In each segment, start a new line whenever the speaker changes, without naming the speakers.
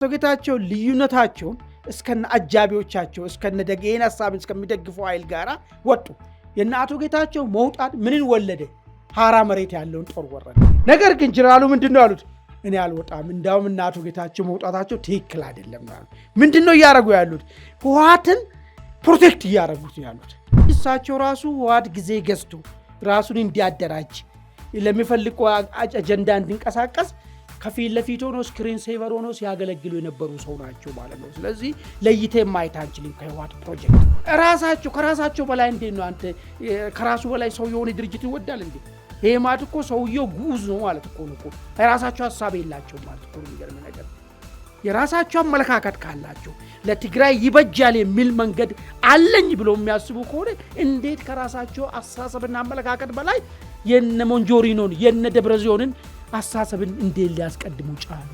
ጌታቸው ልዩነታቸውን እስከነ አጃቢዎቻቸው እስከነ ደገና ሐሳብን እስከሚደግፈው ኃይል ጋራ ወጡ። የነ አቶ ጌታቸው መውጣት ምንን ወለደ? ሐራ መሬት ያለውን ጦር ወረደ። ነገር ግን ጀነራሉ ምንድነው ያሉት? እኔ አልወጣም፣ እንዳውም እና አቶ ጌታቸው መውጣታቸው ትክክል አይደለም ነው። ምንድነው ያረጉ ያሉት? ህወሓትን ፕሮቴክት ያረጉት ያሉት። እሳቸው ራሱ ህወሓት ጊዜ ገዝቶ ራሱን እንዲያደራጅ ለሚፈልገው አጀንዳ እንዲንቀሳቀስ ከፊት ለፊት ሆኖ ስክሪን ሴቨር ሆኖ ሲያገለግሉ የነበሩ ሰው ናቸው ማለት ነው። ስለዚህ ለይተህ ማየት አንችልም ከህወሓት ፕሮጀክት። ከራሳቸው በላይ እንዴት ነው አንተ ከራሱ በላይ ሰው የሆነ ድርጅት ይወዳል እንዴ? ይሄ ማለት እኮ ሰውየው ጉዝ ነው ማለት እኮ ነው። የራሳቸው ሐሳብ የላቸውም ማለት እኮ ነው። የሚገርም ነገር የራሳቸው አመለካከት ካላቸው ለትግራይ ይበጃል የሚል መንገድ አለኝ ብሎ የሚያስቡ ከሆነ እንዴት ከራሳቸው አስተሳሰብና አመለካከት በላይ የነ ሞንጆሪኖን የነ ደብረጽዮንን አስተሳሰብን እንዴት ሊያስቀድሙ ቻሉ?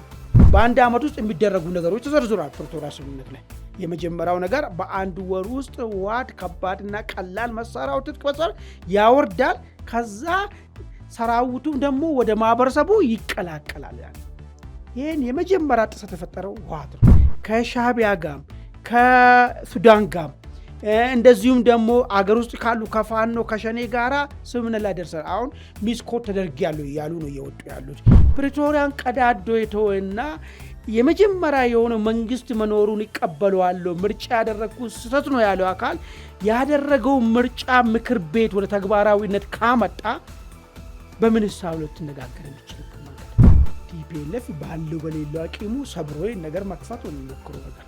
በአንድ ዓመት ውስጥ የሚደረጉ ነገሮች ተዘርዝሯል ፕሪቶሪያ ስምምነት ላይ። የመጀመሪያው ነገር በአንድ ወር ውስጥ ህወሓት ከባድና ቀላል መሳሪያው ትጥቅ መሳሪያ ያወርዳል። ከዛ ሰራዊቱም ደግሞ ወደ ማህበረሰቡ ይቀላቀላል። ይህን የመጀመሪያ ጥሰት የተፈጠረው ህወሓት ነው። ከሻዕቢያ ጋር ከሱዳን ጋር እንደዚሁም ደግሞ አገር ውስጥ ካሉ ከፋኖ ከሸኔ ጋራ ስምምነት ላይ ደርሰን አሁን ሚስኮት ተደርጊያለሁ እያሉ ነው እየወጡ ያሉት። ፕሪቶሪያን ቀዳዶ የተወና የመጀመሪያ የሆነ መንግስት መኖሩን ይቀበለዋለሁ ምርጫ ያደረግኩት ስህተት ነው ያለው አካል ያደረገው ምርጫ ምክር ቤት ወደ ተግባራዊነት ካመጣ በምን ሂሳብ ልትነጋገር እንችላለን? ቲፒኤልኤፍ ባለው በሌለው አቂሙ ሰብሮይ ነገር መክፈት ነው የሚሞክረው ነገር።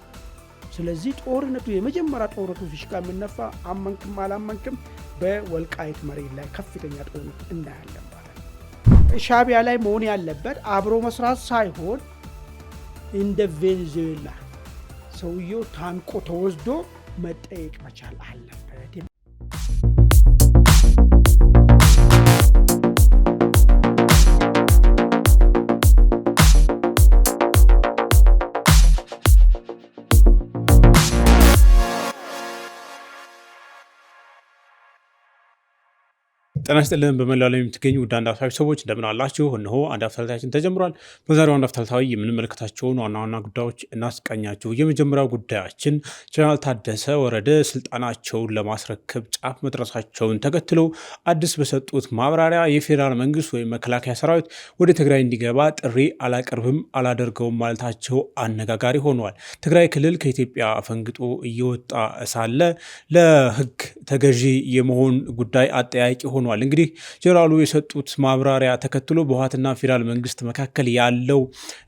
ስለዚህ ጦርነቱ የመጀመሪያ ጦርነቱ ፊሽካ የሚነፋ አመንክም አላመንክም በወልቃይት መሬት ላይ ከፍተኛ ጦርነት እናያለን ማለት ነው። ሻዕቢያ ላይ መሆን ያለበት አብሮ መስራት ሳይሆን እንደ ቬኔዙዌላ ሰውየው ታንቆ ተወስዶ መጠየቅ መቻል አለበት።
ጤና ይስጥልን በመላው ዓለም የምትገኙ ውድ አንድ አፍታ ሰዎች እንደምን አላችሁ? እነሆ አንድ አፍታችን ተጀምሯል። በዛሬው አንድ አፍታዊ የምንመለከታቸውን ዋና ዋና ጉዳዮች እናስቃኛችሁ። የመጀመሪያው ጉዳያችን ጀነራል ታደሰ ወረደ ስልጣናቸውን ለማስረከብ ጫፍ መድረሳቸውን ተከትሎ አዲስ በሰጡት ማብራሪያ የፌዴራል መንግስት ወይም መከላከያ ሰራዊት ወደ ትግራይ እንዲገባ ጥሪ አላቀርብም አላደርገውም ማለታቸው አነጋጋሪ ሆኗል። ትግራይ ክልል ከኢትዮጵያ አፈንግጦ እየወጣ ሳለ ለህግ ተገዢ የመሆን ጉዳይ አጠያቂ ሆኗል። እንግዲህ ጀነራሉ የሰጡት ማብራሪያ ተከትሎ በህወሓትና ፌዴራል መንግስት መካከል ያለው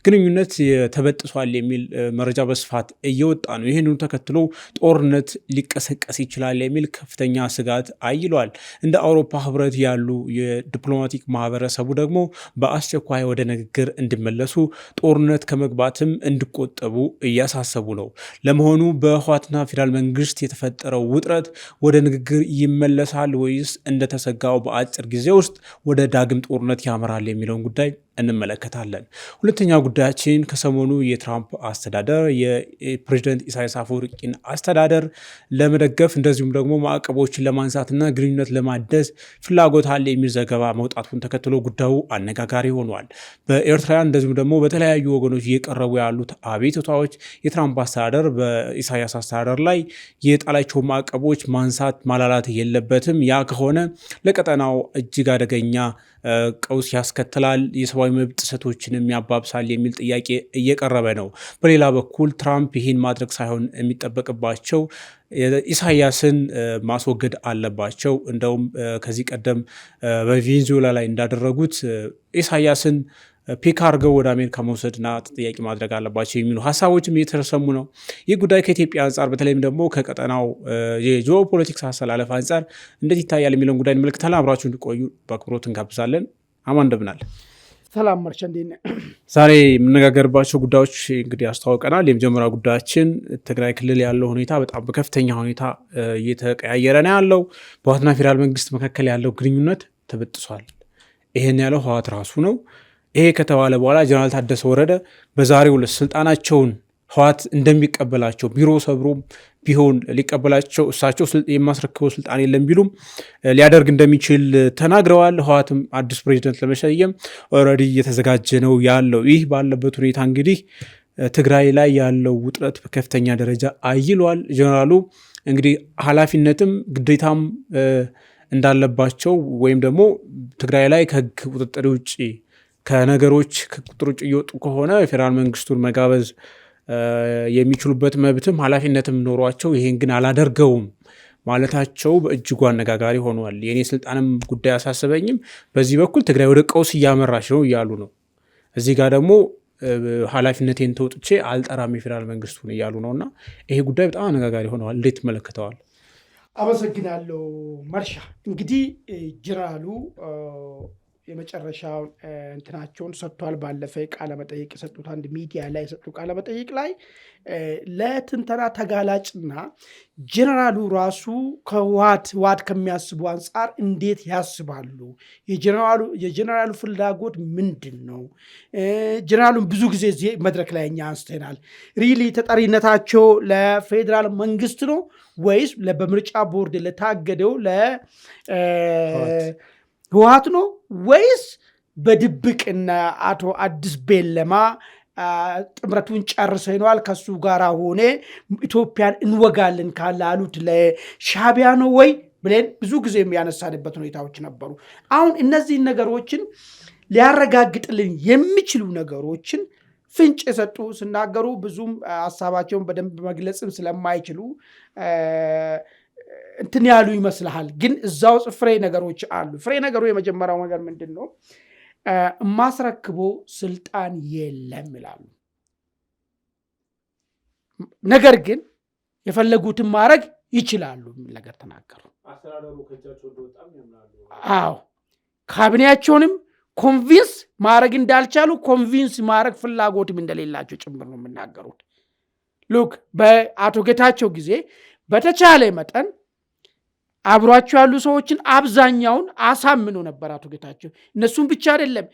ግንኙነት ተበጥሷል የሚል መረጃ በስፋት እየወጣ ነው። ይህንኑ ተከትሎ ጦርነት ሊቀሰቀስ ይችላል የሚል ከፍተኛ ስጋት አይሏል። እንደ አውሮፓ ህብረት ያሉ የዲፕሎማቲክ ማህበረሰቡ ደግሞ በአስቸኳይ ወደ ንግግር እንዲመለሱ ጦርነት ከመግባትም እንዲቆጠቡ እያሳሰቡ ነው። ለመሆኑ በህወሓትና ፌዴራል መንግስት የተፈጠረው ውጥረት ወደ ንግግር ይመለሳል ወይስ እንደተሰጋው በአጭር ጊዜ ውስጥ ወደ ዳግም ጦርነት ያመራል የሚለውን ጉዳይ እንመለከታለን። ሁለተኛው ጉዳያችን ከሰሞኑ የትራምፕ አስተዳደር የፕሬዝዳንት ኢሳያስ አፈወርቂን አስተዳደር ለመደገፍ እንደዚሁም ደግሞ ማዕቀቦችን ለማንሳትና ግንኙነት ለማደስ ፍላጎት አለ የሚል ዘገባ መውጣቱን ተከትሎ ጉዳዩ አነጋጋሪ ሆኗል። በኤርትራውያን እንደዚሁም ደግሞ በተለያዩ ወገኖች እየቀረቡ ያሉት አቤቱታዎች የትራምፕ አስተዳደር በኢሳያስ አስተዳደር ላይ የጣላቸው ማዕቀቦች ማንሳት ማላላት የለበትም፣ ያ ከሆነ ለቀጠናው እጅግ አደገኛ ቀውስ ያስከትላል፣ የሰብአዊ መብት ጥሰቶችንም ያባብሳል የሚል ጥያቄ እየቀረበ ነው። በሌላ በኩል ትራምፕ ይህን ማድረግ ሳይሆን የሚጠበቅባቸው ኢሳያስን ማስወገድ አለባቸው። እንደውም ከዚህ ቀደም በቬኔዙዌላ ላይ እንዳደረጉት ኢሳያስን ፒክ አድርገው ወደ አሜሪካ መውሰድና ተጠያቂ ማድረግ አለባቸው የሚሉ ሀሳቦችም እየተሰሙ ነው። ይህ ጉዳይ ከኢትዮጵያ አንጻር በተለይም ደግሞ ከቀጠናው የጂኦፖለቲክስ አሰላለፍ አንጻር እንዴት ይታያል የሚለውን ጉዳይ እንመለከታለን። አብራችሁ እንዲቆዩ በአክብሮት እንጋብዛለን። አማን እንደምናል?
ሰላም መርቻ እንዴት?
ዛሬ የምነጋገርባቸው ጉዳዮች እንግዲህ አስተዋውቀናል። የመጀመሪያው ጉዳያችን ትግራይ ክልል ያለው ሁኔታ በጣም በከፍተኛ ሁኔታ እየተቀያየረ ነው ያለው። በህወሓትና ፌዴራል መንግስት መካከል ያለው ግንኙነት ተበጥሷል። ይሄን ያለው ህወሓት ራሱ ነው። ይሄ ከተባለ በኋላ ጀነራል ታደሰ ወረደ በዛሬው ዕለት ስልጣናቸውን ህወሓት እንደሚቀበላቸው ቢሮ ሰብሮም ቢሆን ሊቀበላቸው እሳቸው የማስረክበው ስልጣን የለም ቢሉም ሊያደርግ እንደሚችል ተናግረዋል። ህወሓትም አዲስ ፕሬዚደንት ለመሸየም ኦልሬዲ እየተዘጋጀ ነው ያለው። ይህ ባለበት ሁኔታ እንግዲህ ትግራይ ላይ ያለው ውጥረት በከፍተኛ ደረጃ አይሏል። ጀነራሉ እንግዲህ ኃላፊነትም ግዴታም እንዳለባቸው ወይም ደግሞ ትግራይ ላይ ከህግ ቁጥጥር ውጭ ከነገሮች ከቁጥጥር ውጭ እየወጡ ከሆነ የፌዴራል መንግስቱን መጋበዝ የሚችሉበት መብትም ኃላፊነትም ኖሯቸው ይሄን ግን አላደርገውም ማለታቸው በእጅጉ አነጋጋሪ ሆኗል። የእኔ ስልጣንም ጉዳይ አሳስበኝም፣ በዚህ በኩል ትግራይ ወደ ቀውስ እያመራች ነው እያሉ ነው። እዚህ ጋር ደግሞ ኃላፊነቴን ተወጥቼ አልጠራም የፌዴራል መንግስቱን እያሉ ነው። እና ይሄ ጉዳይ በጣም አነጋጋሪ ሆነዋል። እንዴት ትመለከተዋል?
አመሰግናለሁ መርሻ። እንግዲህ ጀነራሉ የመጨረሻውን እንትናቸውን ሰጥቷል። ባለፈ ቃለመጠይቅ የሰጡት አንድ ሚዲያ ላይ የሰጡ ቃለመጠይቅ ላይ ለትንተና ተጋላጭና ጀነራሉ ራሱ ከህወሓት ከሚያስቡ አንጻር እንዴት ያስባሉ፣ የጀነራሉ ፍላጎት ምንድን ነው? ጀነራሉን ብዙ ጊዜ እዚህ መድረክ ላይ እኛ አንስተናል። ሪሊ ተጠሪነታቸው ለፌዴራል መንግስት ነው ወይስ በምርጫ ቦርድ ለታገደው ህወሓት ነው ወይስ በድብቅና አቶ አዲስ ቤለማ ጥምረቱን ጨርሰናል ከሱ ጋር ሆነ ኢትዮጵያን እንወጋለን ካላሉት ለሻዕቢያ ነው ወይ ብለን ብዙ ጊዜ የሚያነሳንበት ሁኔታዎች ነበሩ። አሁን እነዚህን ነገሮችን ሊያረጋግጥልን የሚችሉ ነገሮችን ፍንጭ የሰጡ ሲናገሩ ብዙም ሀሳባቸውን በደንብ መግለጽም ስለማይችሉ እንትን ያሉ ይመስልሃል። ግን እዛው ፍሬ ነገሮች አሉ። ፍሬ ነገሩ የመጀመሪያው ነገር ምንድን ነው? ማስረክቦ ስልጣን የለም ይላሉ። ነገር ግን የፈለጉትን ማድረግ ይችላሉ የሚል ነገር ተናገሩ። አዎ ካቢኔያቸውንም ኮንቪንስ ማድረግ እንዳልቻሉ ኮንቪንስ ማድረግ ፍላጎትም እንደሌላቸው ጭምር ነው የምናገሩት። ሉክ በአቶ ጌታቸው ጊዜ በተቻለ መጠን አብሯቸው ያሉ ሰዎችን አብዛኛውን አሳምኖ ነበር አቶ ጌታቸው። እነሱም ብቻ አይደለም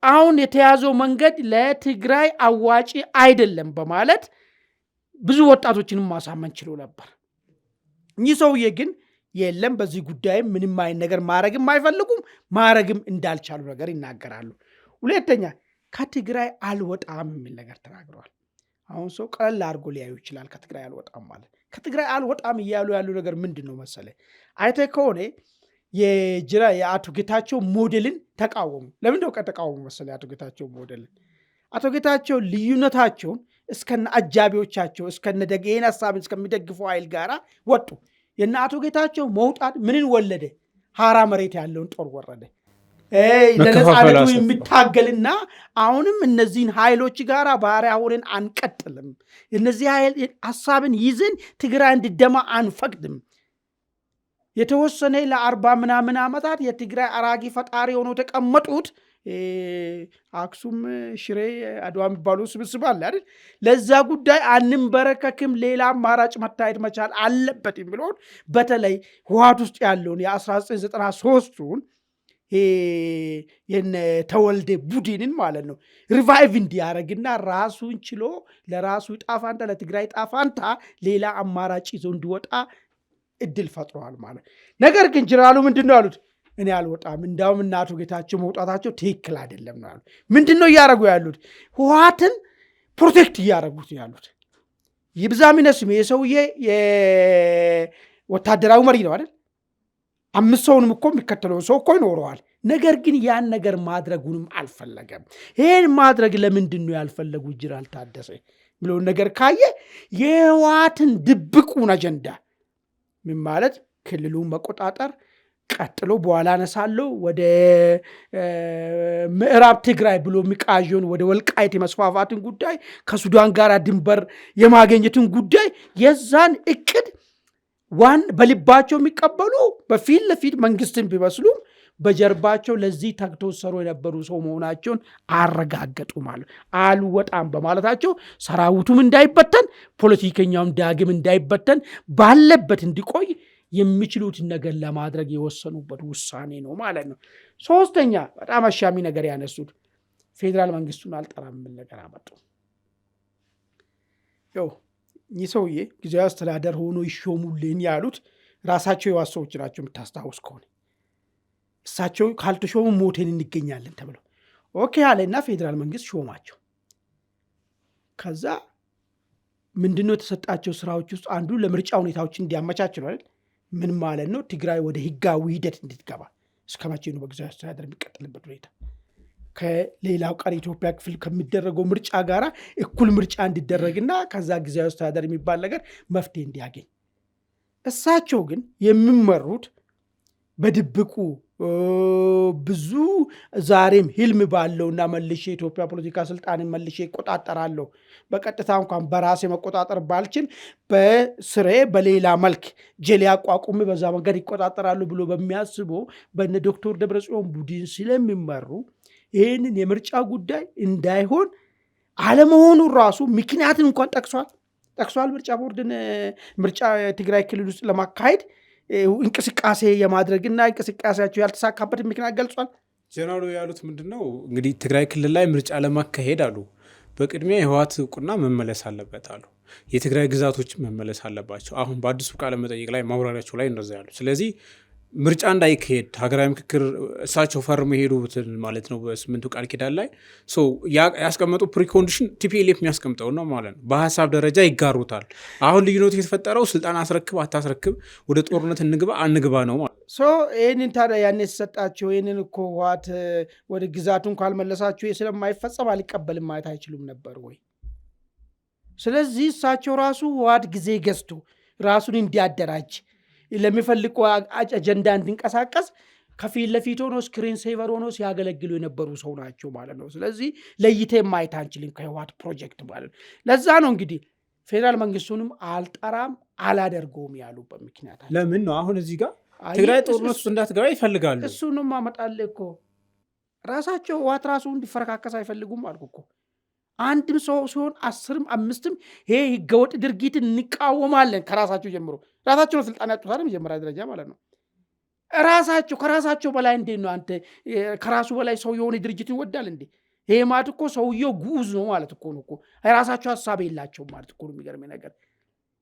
አሁን የተያዘው መንገድ ለትግራይ አዋጪ አይደለም በማለት ብዙ ወጣቶችንም ማሳመን ችሎ ነበር። እኚህ ሰውዬ ግን የለም በዚህ ጉዳይ ምንም አይነት ነገር ማድረግም አይፈልጉም፣ ማድረግም እንዳልቻሉ ነገር ይናገራሉ። ሁለተኛ ከትግራይ አልወጣም የሚል ነገር ተናግረዋል። አሁን ሰው ቀለል አድርጎ ሊያዩ ይችላል። ከትግራይ አልወጣም ማለት ከትግራይ አልወጣም እያሉ ያሉ ነገር ምንድን ነው መሰለ? አይተህ ከሆነ የአቶ ጌታቸው ሞዴልን ተቃወሙ። ለምን ነው ከተቃወሙ መሰለ? አቶ ጌታቸው ሞዴልን አቶ ጌታቸው ልዩነታቸውን እስከነ አጃቢዎቻቸው እስከነ ደገን ሐሳብን እስከሚደግፈው ኃይል ጋራ ወጡ። የነ አቶ ጌታቸው መውጣት ምንን ወለደ? ሐራ መሬት ያለውን ጦር ወረደ። ለነጻነቱ የሚታገልና አሁንም እነዚህን ኃይሎች ጋራ ባሪያ ሆነን አንቀጥልም፣ እነዚህ ሐሳብን ይዘን ትግራይ እንድደማ አንፈቅድም። የተወሰነ ለ40 ምናምን ዓመታት የትግራይ አራጊ ፈጣሪ ሆነው ተቀመጡት አክሱም፣ ሽሬ፣ አድዋ የሚባሉ ስብስብ አለ አይደል? ለዛ ጉዳይ አንንበረከክም፣ ሌላ አማራጭ መታየት መቻል አለበት የሚለውን በተለይ ህወሓት ውስጥ ያለውን የ1993ቱን ተወልደ ቡድንን ማለት ነው ሪቫይቭ እንዲያደርግና ራሱን ችሎ ለራሱ ጣፋንታ ለትግራይ ጣፋንታ ሌላ አማራጭ ይዞ እንዲወጣ እድል ፈጥሯል ማለት። ነገር ግን ጀነራሉ ምንድነው ያሉት? እኔ አልወጣም፣ እንዳውም እና አቶ ጌታቸው መውጣታቸው ትክክል አይደለም ነው ያሉት። ምንድነው እያደረጉ ያሉት? ህወሓትን ፕሮቴክት እያደረጉት ያሉት። ይብዛም ይነስም የሰውዬ የወታደራዊ መሪ ነው አይደል? 5 ሰውንም እኮ የሚከተለውን ሰው እኮ ይኖረዋል። ነገር ግን ያን ነገር ማድረጉንም አልፈለገም። ይህን ማድረግ ለምንድን ነው ያልፈለጉ? ጀነራል ታደሰ ብለውን ነገር ካየ የህወሓትን ድብቁን አጀንዳ ምን ማለት ክልሉን መቆጣጠር፣ ቀጥሎ በኋላ አነሳለሁ ወደ ምዕራብ ትግራይ ብሎ የሚቃዥውን ወደ ወልቃይት የመስፋፋትን ጉዳይ፣ ከሱዳን ጋር ድንበር የማገኘትን ጉዳይ የዛን እቅድ በልባቸው የሚቀበሉ በፊት ለፊት መንግስትን ቢመስሉም በጀርባቸው ለዚህ ተግቶ ሰሩ የነበሩ ሰው መሆናቸውን አረጋገጡ ማለት አልወጣም በማለታቸው ሰራዊቱም እንዳይበተን ፖለቲከኛውም ዳግም እንዳይበተን ባለበት እንዲቆይ የሚችሉትን ነገር ለማድረግ የወሰኑበት ውሳኔ ነው ማለት ነው። ሶስተኛ በጣም አሻሚ ነገር ያነሱት ፌዴራል መንግስቱን አልጠራም የሚል ነገር አመጡ። ይህ ሰውዬ ጊዜያዊ አስተዳደር ሆኖ ይሾሙልን ያሉት ራሳቸው የዋስ ሰዎች ናቸው። የምታስታውስ ከሆነ እሳቸው ካልተሾሙ ሞቴን እንገኛለን ተብለው ኦኬ አለና ፌዴራል መንግስት ሾማቸው። ከዛ ምንድነው የተሰጣቸው ስራዎች ውስጥ አንዱ ለምርጫ ሁኔታዎች እንዲያመቻች ነው አይደል? ምን ማለት ነው? ትግራይ ወደ ህጋዊ ሂደት እንድትገባ። እስከ መቼ ነው በጊዜያዊ አስተዳደር የሚቀጥልበት ሁኔታ? ከሌላው ቀሪ ኢትዮጵያ ክፍል ከሚደረገው ምርጫ ጋር እኩል ምርጫ እንዲደረግና ከዛ ጊዜያዊ አስተዳደር የሚባል ነገር መፍትሄ እንዲያገኝ። እሳቸው ግን የሚመሩት በድብቁ ብዙ ዛሬም ህልም ባለውና መልሼ የኢትዮጵያ ፖለቲካ ስልጣንን መልሼ ይቆጣጠራለሁ፣ በቀጥታ እንኳን በራሴ መቆጣጠር ባልችል በስሬ በሌላ መልክ ጀሌ አቋቁሜ በዛ መንገድ ይቆጣጠራሉ ብሎ በሚያስቡ በነ ዶክተር ደብረጽዮን ቡድን ስለሚመሩ ይህንን የምርጫ ጉዳይ እንዳይሆን አለመሆኑ ራሱ ምክንያትን እንኳን ጠቅሷል። ምርጫ ቦርድን ምርጫ ትግራይ ክልል ውስጥ ለማካሄድ እንቅስቃሴ የማድረግና እንቅስቃሴያቸው ያልተሳካበት ምክንያት ገልጿል።
ጀነራሉ ያሉት ምንድነው እንግዲህ ትግራይ ክልል ላይ ምርጫ ለማካሄድ አሉ በቅድሚያ የህወሓት እውቅና መመለስ አለበት አሉ። የትግራይ ግዛቶች መመለስ አለባቸው። አሁን በአዲሱ ቃለ መጠይቅ ላይ ማብራሪያቸው ላይ እንደዛ ያሉ። ስለዚህ ምርጫ እንዳይካሄድ ሀገራዊ ምክክር እሳቸው ፈርሞ የሄዱትን ማለት ነው በስምንቱ ቃል ኪዳን ላይ ያስቀመጡ ፕሪኮንዲሽን ቲፒኤልኤፍ የሚያስቀምጠው ነው ማለት ነው። በሀሳብ ደረጃ ይጋሩታል። አሁን ልዩነቱ የተፈጠረው ስልጣን አስረክብ አታስረክብ፣ ወደ ጦርነት እንግባ አንግባ ነው ማለት
ይህንን ታዲያ ያን የተሰጣቸው ይህንን እኮ ህወሓት ወደ ግዛቱን ካልመለሳቸው ስለማይፈጸም አልቀበልም ማለት አይችሉም ነበር ወይ? ስለዚህ እሳቸው ራሱ ህወሓት ጊዜ ገዝቶ ራሱን እንዲያደራጅ ለሚፈልቁ አጀንዳ እንዲንቀሳቀስ ከፊት ለፊት ሆኖ ስክሪን ሴቨር ሆኖ ሲያገለግሉ የነበሩ ሰው ናቸው ማለት ነው። ስለዚህ ለይቴ ማየት አንችልም ከህወሓት ፕሮጀክት ማለት ነው። ለዛ ነው እንግዲህ ፌዴራል መንግስቱንም አልጠራም አላደርገውም ያሉበት ምክንያት።
ለምን ነው አሁን እዚህ ጋር ትግራይ ጦርነት ውስጥ እንዳትገባ ይፈልጋሉ?
እሱንም አመጣልህ እኮ ራሳቸው ህወሓት ራሱ እንዲፈረካከስ አይፈልጉም አልኩ እኮ። አንድም ሰው ሲሆን 10ም 5ም ይሄ ህገወጥ ድርጊትን እንቃወማለን ከራሳቸው ጀምሮ። ራሳቸው ነው ስልጣን ያጡት አይደል? መጀመሪያ ደረጃ ማለት ነው። ከራሳቸው በላይ እንዴት ነው አንተ ከራሱ በላይ ሰው የሆነ ድርጅትን ይወዳል እንዴ? ይሄ ማለት እኮ ሰውየው ጉዝ ነው ማለት እኮ ነው እኮ። የራሳቸው ሀሳብ የላቸውም ማለት እኮ ነው። የሚገርም ነገር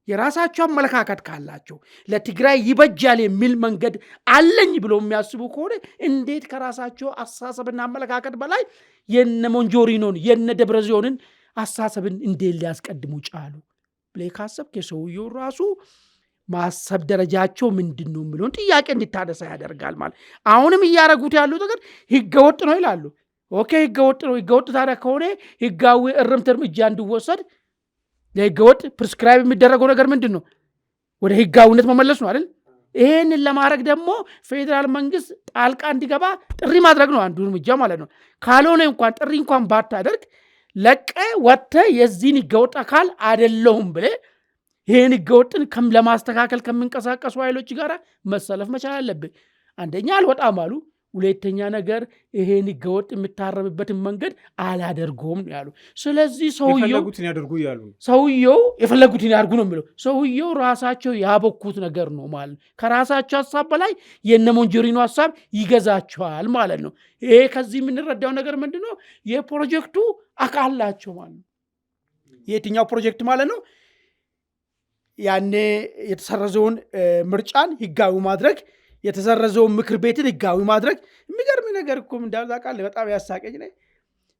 የራሳቸው አመለካከት ካላቸው ለትግራይ ይበጃል የሚል መንገድ አለኝ ብለው የሚያስቡ ከሆነ እንዴት ከራሳቸው አስተሳሰብና አመለካከት በላይ የነ ሞንጆሪኖን የነ ደብረጽዮንን አስተሳሰብን እንዴት ሊያስቀድሙ ቻሉ ብለህ ካሰብክ የሰውየው ራሱ ማሰብ ደረጃቸው ምንድን ነው የሚለውን ጥያቄ እንዲታነሳ ያደርጋል ማለት። አሁንም እያረጉት ያሉት ነገር ህገወጥ ነው ይላሉ። ኦኬ ህገወጥ ነው። ህገወጥ ታዲያ ከሆነ ህጋዊ እርምት እርምጃ እንዲወሰድ ለህገወጥ ፕሪስክራይብ የሚደረገው ነገር ምንድን ነው? ወደ ህጋዊነት መመለስ ነው አይደል? ይህንን ለማድረግ ደግሞ ፌዴራል መንግስት ጣልቃ እንዲገባ ጥሪ ማድረግ ነው አንዱ እርምጃ ማለት ነው። ካልሆነ እንኳን ጥሪ እንኳን ባታደርግ ለቀ ወጥተ የዚህን ህገወጥ አካል አይደለሁም ብለ ይህን ህገወጥን ለማስተካከል ከሚንቀሳቀሱ ኃይሎች ጋር መሰለፍ መቻል አለብህ። አንደኛ አልወጣም አሉ። ሁለተኛ ነገር ይሄን ህገወጥ የምታረምበትን መንገድ አላደርገውም ነው ያሉ። ስለዚህ ሰውየው የፈለጉትን ያድርጉ ነው የሚለው። ሰውየው ራሳቸው ያበኩት ነገር ነው ማለት። ከራሳቸው ሀሳብ በላይ የነ ሞንጆሪኖ ሀሳብ ይገዛቸዋል ማለት ነው። ይሄ ከዚህ የምንረዳው ነገር ምንድን ነው? የፕሮጀክቱ አካል ናቸው ማለት ነው። የትኛው ፕሮጀክት ማለት ነው? ያኔ የተሰረዘውን ምርጫን ህጋዊ ማድረግ፣ የተሰረዘውን ምክር ቤትን ህጋዊ ማድረግ። የሚገርም ነገር እኮ እንዳልዛቃለ በጣም ያሳቀኝ ነ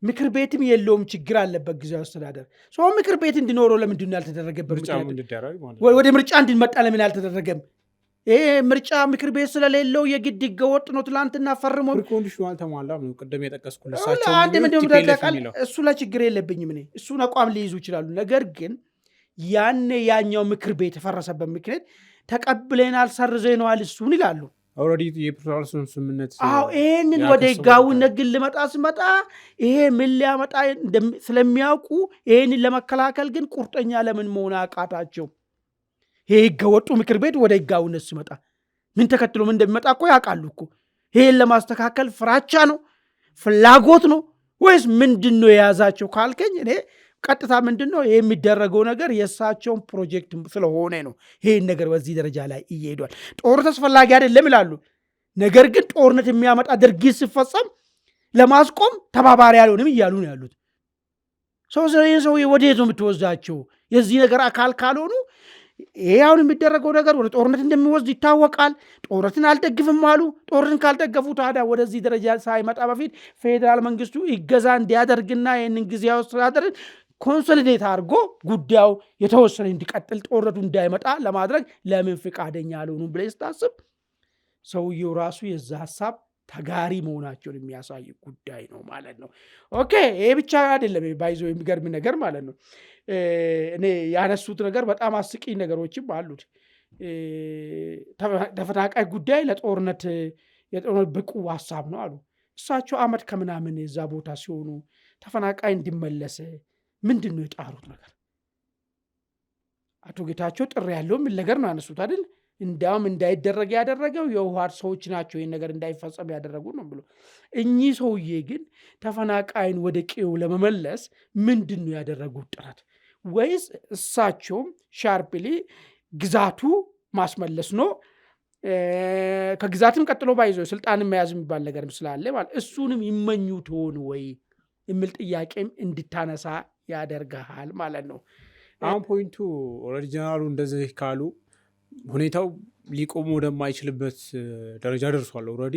ምክር ቤትም የለውም፣ ችግር አለበት ጊዜያዊ አስተዳደር። ሰው ምክር ቤት እንዲኖረው ለምንድን ያልተደረገበት? ወደ ምርጫ እንድንመጣ ለምን ያልተደረገም? ይሄ ምርጫ ምክር ቤት ስለሌለው የግድ ህገወጥ ነው። ትላንትና ፈርሞ
ቅድም የጠቀስኩት
እሱ ለችግር የለብኝም እኔ። እሱን አቋም ሊይዙ ይችላሉ። ነገር ግን ያኔ ያኛው ምክር ቤት የፈረሰበት ምክንያት ተቀብለናል፣ ሰርዘነዋል እሱን ይላሉ። ይህንን ወደ ህጋዊነት ግን ልመጣ ስመጣ ይሄ ምን ሊያመጣ ስለሚያውቁ ይህንን ለመከላከል ግን ቁርጠኛ ለምን መሆን አቃታቸው? ይሄ ህገወጡ ምክር ቤት ወደ ህጋዊነት ሲመጣ ምን ተከትሎ ምን እንደሚመጣ እኮ ያውቃሉ እኮ። ይሄን ለማስተካከል ፍራቻ ነው ፍላጎት ነው ወይስ ምንድን ነው የያዛቸው ካልከኝ እኔ ቀጥታ ምንድን ነው የሚደረገው ነገር የእሳቸውን ፕሮጀክት ስለሆነ ነው። ይህን ነገር በዚህ ደረጃ ላይ እየሄዷል። ጦርነት አስፈላጊ አይደለም ይላሉ። ነገር ግን ጦርነት የሚያመጣ ድርጊት ሲፈጸም ለማስቆም ተባባሪ ያልሆንም እያሉ ነው ያሉት። ሰው ወዴት ነው የምትወስዳቸው? የዚህ ነገር አካል ካልሆኑ ይሄ አሁን የሚደረገው ነገር ወደ ጦርነት እንደሚወስድ ይታወቃል። ጦርነትን አልደግፍም አሉ። ጦርነትን ካልደገፉ ታዲያ ወደዚህ ደረጃ ሳይመጣ በፊት ፌዴራል መንግስቱ ይገዛ እንዲያደርግና ይህንን ጊዜያዊ አስተዳደርን ኮንሶሊዴት አድርጎ ጉዳዩ የተወሰነ እንዲቀጥል ጦርነቱ እንዳይመጣ ለማድረግ ለምን ፍቃደኛ አልሆኑም ብለህ ስታስብ ሰውየው ራሱ የዛ ሀሳብ ተጋሪ መሆናቸውን የሚያሳይ ጉዳይ ነው ማለት ነው። ኦኬ ይሄ ብቻ አይደለም ባይዞ የሚገርም ነገር ማለት ነው። እኔ ያነሱት ነገር በጣም አስቂኝ ነገሮችም አሉት። ተፈናቃይ ጉዳይ ለጦርነት የጦርነት ብቁ ሀሳብ ነው አሉ። እሳቸው አመት ከምናምን የዛ ቦታ ሲሆኑ ተፈናቃይ እንዲመለስ ምንድን ነው የጣሩት ነገር? አቶ ጌታቸው ጥሪ ያለው ምን ነገር ነው ያነሱት አይደል? እንዲያውም እንዳይደረግ ያደረገው የህወሓት ሰዎች ናቸው ይህን ነገር እንዳይፈጸም ያደረጉ ነው ብሎ። እኚህ ሰውዬ ግን ተፈናቃይን ወደ ቄው ለመመለስ ምንድን ነው ያደረጉት ጥረት? ወይስ እሳቸውም ሻርፕሊ ግዛቱ ማስመለስ ነው? ከግዛትም ቀጥሎ ባይዞ ስልጣን መያዝ የሚባል ነገር ስላለ ማለት እሱንም ይመኙት ሆን ወይ የሚል ጥያቄም እንድታነሳ ያደርግሃል ማለት ነው።
አሁን ፖይንቱ ኦሪጂናሉ እንደዚህ ካሉ ሁኔታው ሊቆሙ ወደማይችልበት ደረጃ ደርሷል። ኦልሬዲ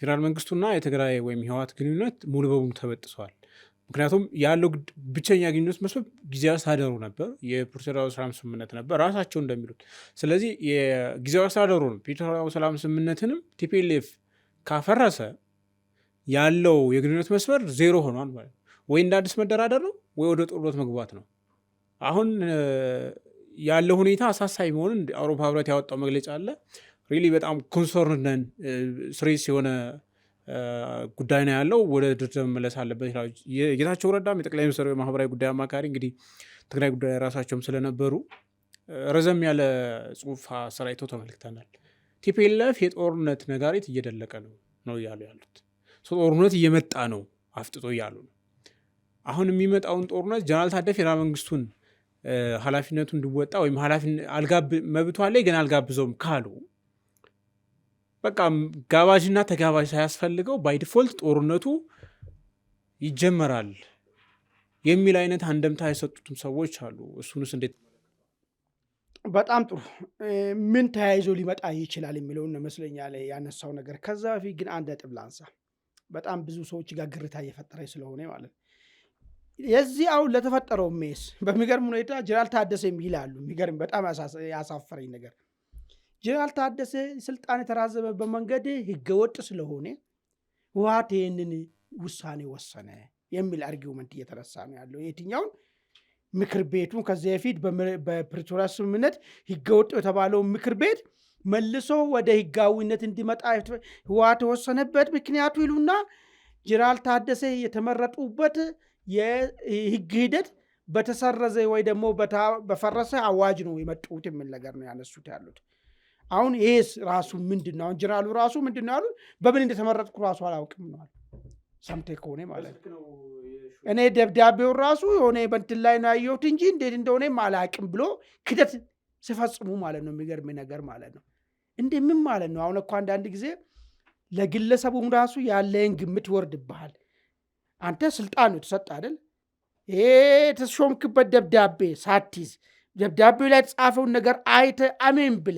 ፌዴራል መንግስቱና የትግራይ ወይም የህወሓት ግንኙነት ሙሉ በሙሉ ተበጥሷል። ምክንያቱም ያለው ብቸኛ ግንኙነት መስሎ ጊዜያዊ አስተዳደሩ ነበር፣ የፕሪቶሪያው ሰላም ስምምነት ነበር ራሳቸው እንደሚሉት። ስለዚህ የጊዜያዊ አስተዳደሩ ነው ፕሪቶሪያው ሰላም ስምምነትንም ቲፒኤልኤፍ ካፈረሰ ያለው የግንኙነት መስመር ዜሮ ሆኗል ማለት ነው። ወይ እንደ አዲስ መደራደር ነው ወይ ወደ ጦርነት መግባት ነው። አሁን ያለው ሁኔታ አሳሳቢ መሆኑን አውሮፓ ህብረት ያወጣው መግለጫ አለ። ሪሊ በጣም ኮንሰርንድ ነን፣ ስሬስ የሆነ ጉዳይ ነው ያለው፣ ወደ ድርድር መመለስ አለበት ይላሉ። ጌታቸው ረዳም የጠቅላይ ሚኒስትሩ የማህበራዊ ጉዳይ አማካሪ እንግዲህ ትግራይ ጉዳይ ራሳቸውም ስለነበሩ ረዘም ያለ ጽሁፍ አሰራጭተው ተመልክተናል። ቲፒኤልኤፍ የጦርነት ነጋሪት እየደለቀ ነው እያሉ ያሉት፣ ጦርነት እየመጣ ነው አፍጥጦ እያሉ ነው። አሁን የሚመጣውን ጦርነት ጀነራል ታደሰ ፌዴራል መንግስቱን ኃላፊነቱ እንዲወጣ ወይም መብቷ ላይ ግን አልጋብዘውም ካሉ በቃ ጋባዥና ተጋባዥ ሳያስፈልገው ባይ ዲፎልት ጦርነቱ ይጀመራል የሚል አይነት አንደምታ የሰጡትም ሰዎች አሉ። እሱንስ እንዴት?
በጣም ጥሩ። ምን ተያይዞ ሊመጣ ይችላል የሚለውን መስለኛል ያነሳው ነገር። ከዛ በፊት ግን አንድ ነጥብ ላንሳ። በጣም ብዙ ሰዎች ጋር ግርታ እየፈጠረ ስለሆነ ማለት የዚህ አሁን ለተፈጠረው ሜስ በሚገርም ሁኔታ ጀነራል ታደሰ ይላሉ። የሚገርም በጣም ያሳፈረኝ ነገር ጀነራል ታደሰ ስልጣን የተራዘመበት መንገድ ህገወጥ ስለሆነ ህወሓት ይህንን ውሳኔ ወሰነ የሚል አርጊውመንት እየተነሳ ነው ያለው። የትኛውን ምክር ቤቱን ከዚህ በፊት በፕሪቶሪያ ስምምነት ህገወጥ የተባለው ምክር ቤት መልሶ ወደ ህጋዊነት እንዲመጣ ህወሓት የወሰነበት ምክንያቱ ይሉና ጀነራል ታደሰ የተመረጡበት የህግ ሂደት በተሰረዘ ወይ ደግሞ በፈረሰ አዋጅ ነው የመጡት የሚል ነገር ነው ያነሱት ያሉት። አሁን ይሄስ ራሱ ምንድን ነው? አሁን ጀነራሉ ራሱ ምንድን ነው ያሉት? በምን እንደተመረጥኩ ራሱ አላውቅም ነው ሰምቴ ከሆነ ማለት ነው። እኔ ደብዳቤውን ራሱ የሆነ በንትን ላይ ነው ያየሁት እንጂ እንዴት እንደሆነ አላውቅም ብሎ ክደት ሲፈጽሙ ማለት ነው። የሚገርም ነገር ማለት ነው። ምን ማለት ነው? አሁን እኮ አንዳንድ ጊዜ ለግለሰቡም ራሱ ያለህን ግምት ይወርድብሃል። አንተ ስልጣን ነው የተሰጠ አይደል? ይሄ የተሾምክበት ደብዳቤ ሳትይዝ ደብዳቤው ላይ የተጻፈውን ነገር አይተ አሜን ብለ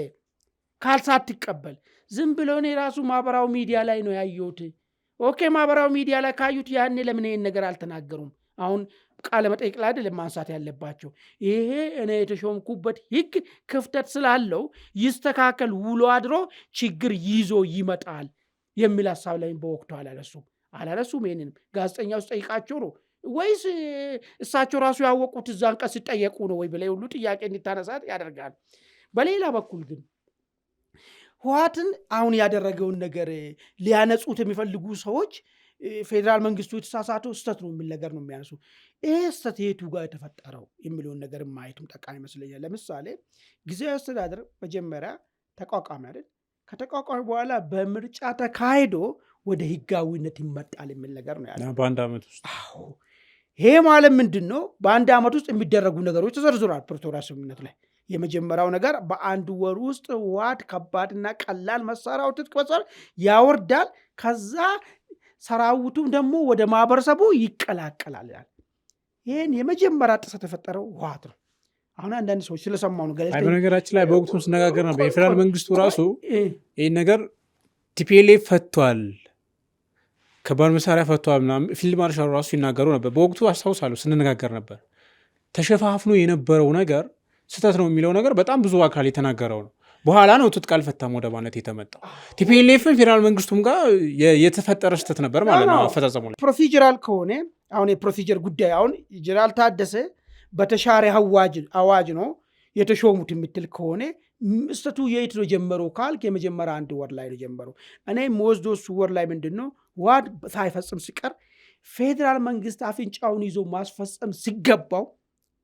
ካልሳትቀበል ዝም ብሎ እኔ ራሱ ማህበራዊ ሚዲያ ላይ ነው ያየሁት። ኦኬ ማህበራዊ ሚዲያ ላይ ካዩት ያኔ ለምን ይሄን ነገር አልተናገሩም? አሁን ቃለ መጠይቅ ላይ አይደለም ማንሳት ያለባቸው። ይሄ እኔ የተሾምኩበት ህግ ክፍተት ስላለው ይስተካከል፣ ውሎ አድሮ ችግር ይዞ ይመጣል የሚል ሀሳብ ላይ በወቅቱ አላነሱም። ይሄንንም ጋዜጠኛ ውስጥ ጠይቃቸው ነው ወይስ እሳቸው ራሱ ያወቁት እዛን ቀን ሲጠየቁ ነው ወይ ብለ ሁሉ ጥያቄ እንዲታነሳት ያደርጋል። በሌላ በኩል ግን ህወሓትን አሁን ያደረገውን ነገር ሊያነጹት የሚፈልጉ ሰዎች ፌዴራል መንግስቱ የተሳሳተው ስህተት ነው የሚል ነገር ነው የሚያነሱ። ይሄ ስህተት የቱ ጋር የተፈጠረው የሚለውን ነገር ማየቱም ጠቃሚ ይመስለኛል። ለምሳሌ ጊዜያዊ አስተዳደር መጀመሪያ ተቋቋሚ አይደል? ከተቋቋሚ በኋላ በምርጫ ተካሂዶ ወደ ህጋዊነት ይመጣል የሚል ነገር ነው ያለው
በአንድ ዓመት ውስጥ።
ይሄ ማለት ምንድን ነው? በአንድ ዓመት ውስጥ የሚደረጉ ነገሮች ተዘርዝሯል ፕሪቶሪያ ስምምነት ላይ። የመጀመሪያው ነገር በአንድ ወር ውስጥ ህወሓት ከባድና ቀላል መሳሪያው ትጥቅ መሳሪያ ያወርዳል። ከዛ ሰራዊቱም ደግሞ ወደ ማህበረሰቡ ይቀላቀላል። ይህን የመጀመሪያ ጥሰት የተፈጠረው ህወሓት ነው። አሁን አንዳንድ ሰዎች ስለሰማው ነው ገለልተኛ።
በነገራችን ላይ በወቅቱ ስነጋገር ነበር የፌዴራል መንግስቱ ራሱ ይህን ነገር ቲፒኤልኤፍ ፈቷል፣ ከባድ መሳሪያ ፈቷል ምናምን ፊልድ ማርሻሉ ራሱ ይናገሩ ነበር። በወቅቱ አስታውሳለሁ ስንነጋገር ነበር። ተሸፋፍኖ የነበረው ነገር ስህተት ነው የሚለው ነገር በጣም ብዙ አካል የተናገረው ነው። በኋላ ነው ትጥቅ አልፈታም ወደ ማለት የተመጣው። ቲፒኤልኤፍን ፌዴራል መንግስቱም ጋር የተፈጠረ ስህተት ነበር ማለት ነው አፈጻጸሙ ላይ።
ፕሮሲጀራል ከሆነ አሁን የፕሮሲጀር ጉዳይ አሁን ጀነራል ታደሰ በተሻረ አዋጅ ነው የተሾሙት የምትል ከሆነ ስህተቱ የት ነው ጀመረው ካልክ የመጀመሪያ 1 ወር ላይ ነው ጀመረው። እኔ መወስዶ እሱ ወር ላይ ምንድን ነው ዋድ ሳይፈጽም ሲቀር ፌዴራል መንግስት አፍንጫውን ይዞ ማስፈጸም ሲገባው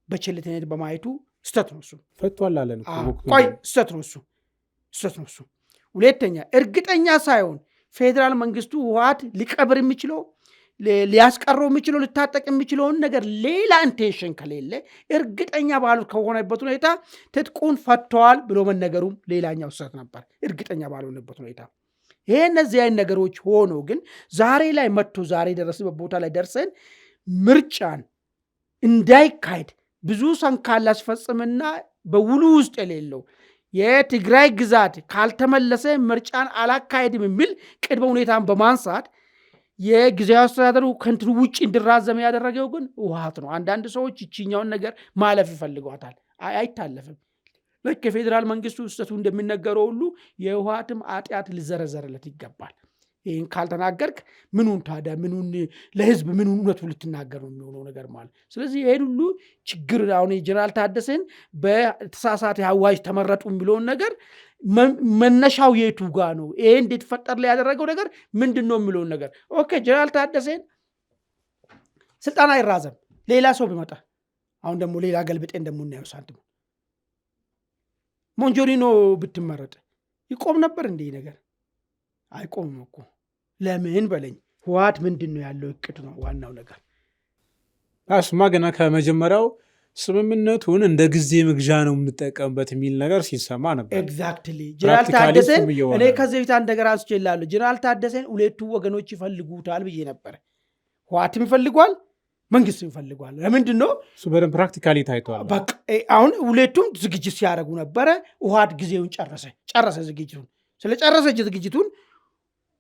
በቸልተኝነት በማየቱ ስተት ነው እሱ።
ፈቷል አለን
ቆይ ስተት ነው እሱ። ሁለተኛ እርግጠኛ ሳይሆን ፌዴራል መንግስቱ ህወሓት ሊቀብር የሚችለው ሊያስቀረው የሚችለው ልታጠቅ የሚችለውን ነገር ሌላ ኢንቴንሽን ከሌለ እርግጠኛ ባሉ ከሆነበት ሁኔታ ትጥቁን ፈተዋል ብሎ መነገሩም ሌላኛው ስተት ነበር። እርግጠኛ ባልሆነበት ሁኔታ ይሄ እነዚህ አይነት ነገሮች ሆኖ ግን ዛሬ ላይ መጥቶ ዛሬ ደረስበት ቦታ ላይ ደርሰን ምርጫን እንዳይካሄድ ብዙ ሰንካላ ሲፈጽምና በውሉ ውስጥ የሌለው የትግራይ ግዛት ካልተመለሰ ምርጫን አላካሄድም የሚል ቅድመ ሁኔታን በማንሳት የጊዜያዊ አስተዳደሩ ከእንትኑ ውጭ እንዲራዘም ያደረገው ግን ህወሓት ነው። አንዳንድ ሰዎች ይችኛውን ነገር ማለፍ ይፈልጓታል። አይታለፍም። ልክ የፌዴራል መንግስቱ ስህተቱ እንደሚነገረው ሁሉ የህወሓትም ኃጢአት ሊዘረዘርለት ይገባል። ይህን ካልተናገርክ ምኑን ታዲያ ምኑን ለህዝብ ምኑን እውነቱ ልትናገር ነው የሚሆነው ነገር ማለት። ስለዚህ ይሄን ሁሉ ችግር አሁን ጀነራል ታደሰን በተሳሳተ አዋጅ ተመረጡ የሚለውን ነገር መነሻው የቱ ጋር ነው? ይሄ እንዴት ፈጠር ላይ ያደረገው ነገር ምንድን ነው የሚለውን ነገር ኦኬ ጀነራል ታደሰን ስልጣን አይራዘም ሌላ ሰው ቢመጣ አሁን ደግሞ ሌላ ገልብጤ እንደምናየው ሳንት ሞንጆሪኖ ብትመረጥ ይቆም ነበር እንዴ ነገር? አይቆምም እኮ። ለምን በለኝ። ህወሓት ምንድን ነው ያለው እቅድ ነው ዋናው ነገር።
እሱማ ገና ከመጀመሪያው ስምምነቱን እንደ ጊዜ መግዣ ነው የምንጠቀምበት የሚል ነገር ሲሰማ ነበር።
ኤግዛክትሊ ጀነራል ታደሰን እኔ ከዚህ በፊት አንድ ነገር አስችላለሁ። ጀነራል ታደሰን ሁለቱ ወገኖች ይፈልጉታል ብዬ ነበር። ህወሓትም ይፈልጓል፣ መንግስት ይፈልጓል። ለምንድን ነው
እሱ በደንብ ፕራክቲካሊ ታይቷል።
በቃ አሁን ሁለቱም ዝግጅት ሲያደርጉ ነበረ። ህወሓት ጊዜውን ጨረሰ ዝግጅቱን። ስለጨረሰች ዝግጅቱን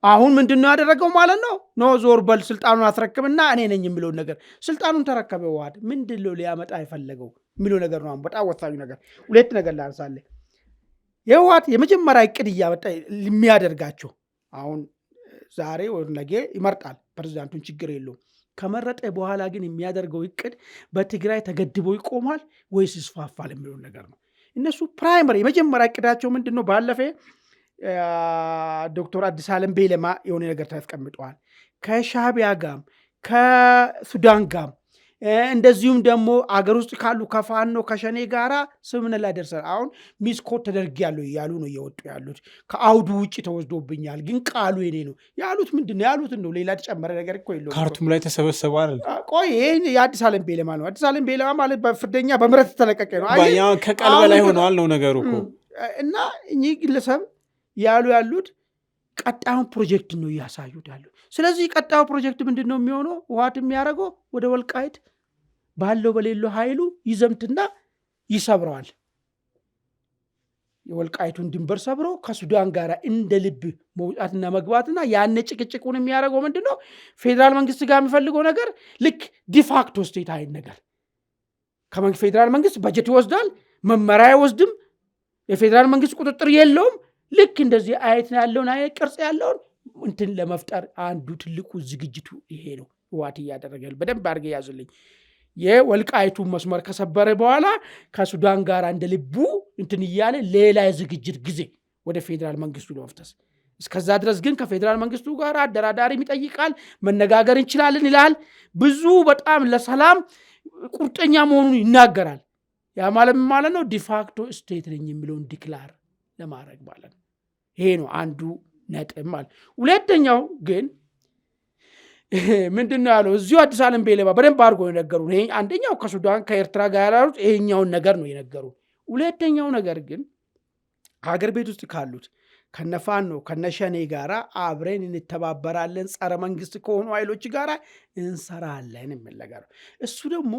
አሁን ምንድን ነው ያደረገው ማለት ነው? ኖ ዞር በል ስልጣኑን አስረክብና እኔ ነኝ የሚለውን ነገር ስልጣኑን ተረከበ። ህወሓት ምንድን ነው ሊያመጣ የፈለገው የሚለው ነገር ነው በጣም ወሳኙ ነገር። ሁለት ነገር ላንሳለ። የህወሓት የመጀመሪያ እቅድ እያመጣ የሚያደርጋቸው አሁን ዛሬ ወር ነገ ይመርጣል ፕሬዚዳንቱን፣ ችግር የለውም። ከመረጠ በኋላ ግን የሚያደርገው እቅድ በትግራይ ተገድቦ ይቆማል ወይስ ይስፋፋል የሚለውን ነገር ነው። እነሱ ፕራይመሪ የመጀመሪያ እቅዳቸው ምንድን ነው? ባለፈ ዶክተር አዲስ ዓለም ቤለማ የሆነ ነገር ታስቀምጠዋል። ከሻዕቢያ ጋም ከሱዳን ጋም እንደዚሁም ደግሞ አገር ውስጥ ካሉ ከፋኖ ከሸኔ ጋራ ስምምነት ላይ ደርሰናል። አሁን ሚስኮት ተደርጊያለሁ እያሉ ነው እየወጡ ያሉት። ከአውዱ ውጭ ተወስዶብኛል፣ ግን ቃሉ የኔ ነው ያሉት። ምንድን ነው ያሉትን ነው፣ ሌላ ተጨመረ ነገር እኮ የለውም።
ካርቱም ላይ ተሰበሰባል።
ቆይ ይሄ የአዲስ ዓለም ቤለማ ነው። አዲስ ዓለም ቤለማ ማለት በፍርደኛ በምህረት ተለቀቀ ነው።
ከቃል በላይ ሆነዋል ነው ነገሩ እኮ።
እና እኚህ ግለሰብ ያሉት ቀጣዩን ፕሮጀክት ነው እያሳዩት ያሉት። ስለዚህ ቀጣዩ ፕሮጀክት ምንድን ነው የሚሆነው? ህወሓት የሚያደርገው ወደ ወልቃይት ባለው በሌለው ኃይሉ ይዘምትና ይሰብረዋል። የወልቃይቱን ድንበር ሰብሮ ከሱዳን ጋር እንደ ልብ መውጣትና መግባትና ያነ ጭቅጭቁን የሚያደርገው ምንድን ነው? ፌዴራል መንግስት ጋር የሚፈልገው ነገር ልክ ዲፋክቶ ስቴት አይን ነገር ፌዴራል መንግስት በጀት ይወስዳል፣ መመሪያ አይወስድም፣ የፌዴራል መንግስት ቁጥጥር የለውም። ልክ እንደዚህ አይነት ያለውን አይነት ቅርጽ ያለውን እንትን ለመፍጠር አንዱ ትልቁ ዝግጅቱ ይሄ ነው። ህወሓት እያደረገ በደንብ አድርገ ያዙልኝ። የወልቃይቱን መስመር ከሰበረ በኋላ ከሱዳን ጋር እንደ ልቡ እንትን እያለ ሌላ የዝግጅት ጊዜ ወደ ፌዴራል መንግስቱ ለመፍተስ። እስከዛ ድረስ ግን ከፌዴራል መንግስቱ ጋር አደራዳሪም ይጠይቃል፣ መነጋገር እንችላለን ይላል። ብዙ በጣም ለሰላም ቁርጠኛ መሆኑን ይናገራል። ያ ማለት ነው ዲፋክቶ ስቴት ነኝ የሚለውን ዲክላር ለማድረግ ማለት ነው። ይሄ ነው አንዱ ነጥብ ማለት። ሁለተኛው ግን ምንድን ነው ያለው? እዚሁ አዲስ ዓለም ቤለማ በደንብ አድርጎ የነገሩ። አንደኛው ከሱዳን ከኤርትራ ጋር ያላሉት ይሄኛውን ነገር ነው የነገሩ። ሁለተኛው ነገር ግን ሀገር ቤት ውስጥ ካሉት ከነፋኖ ከነሸኔ ጋር አብረን እንተባበራለን፣ ጸረ መንግስት ከሆኑ ኃይሎች ጋር እንሰራለን የሚል ነገር ነው። እሱ ደግሞ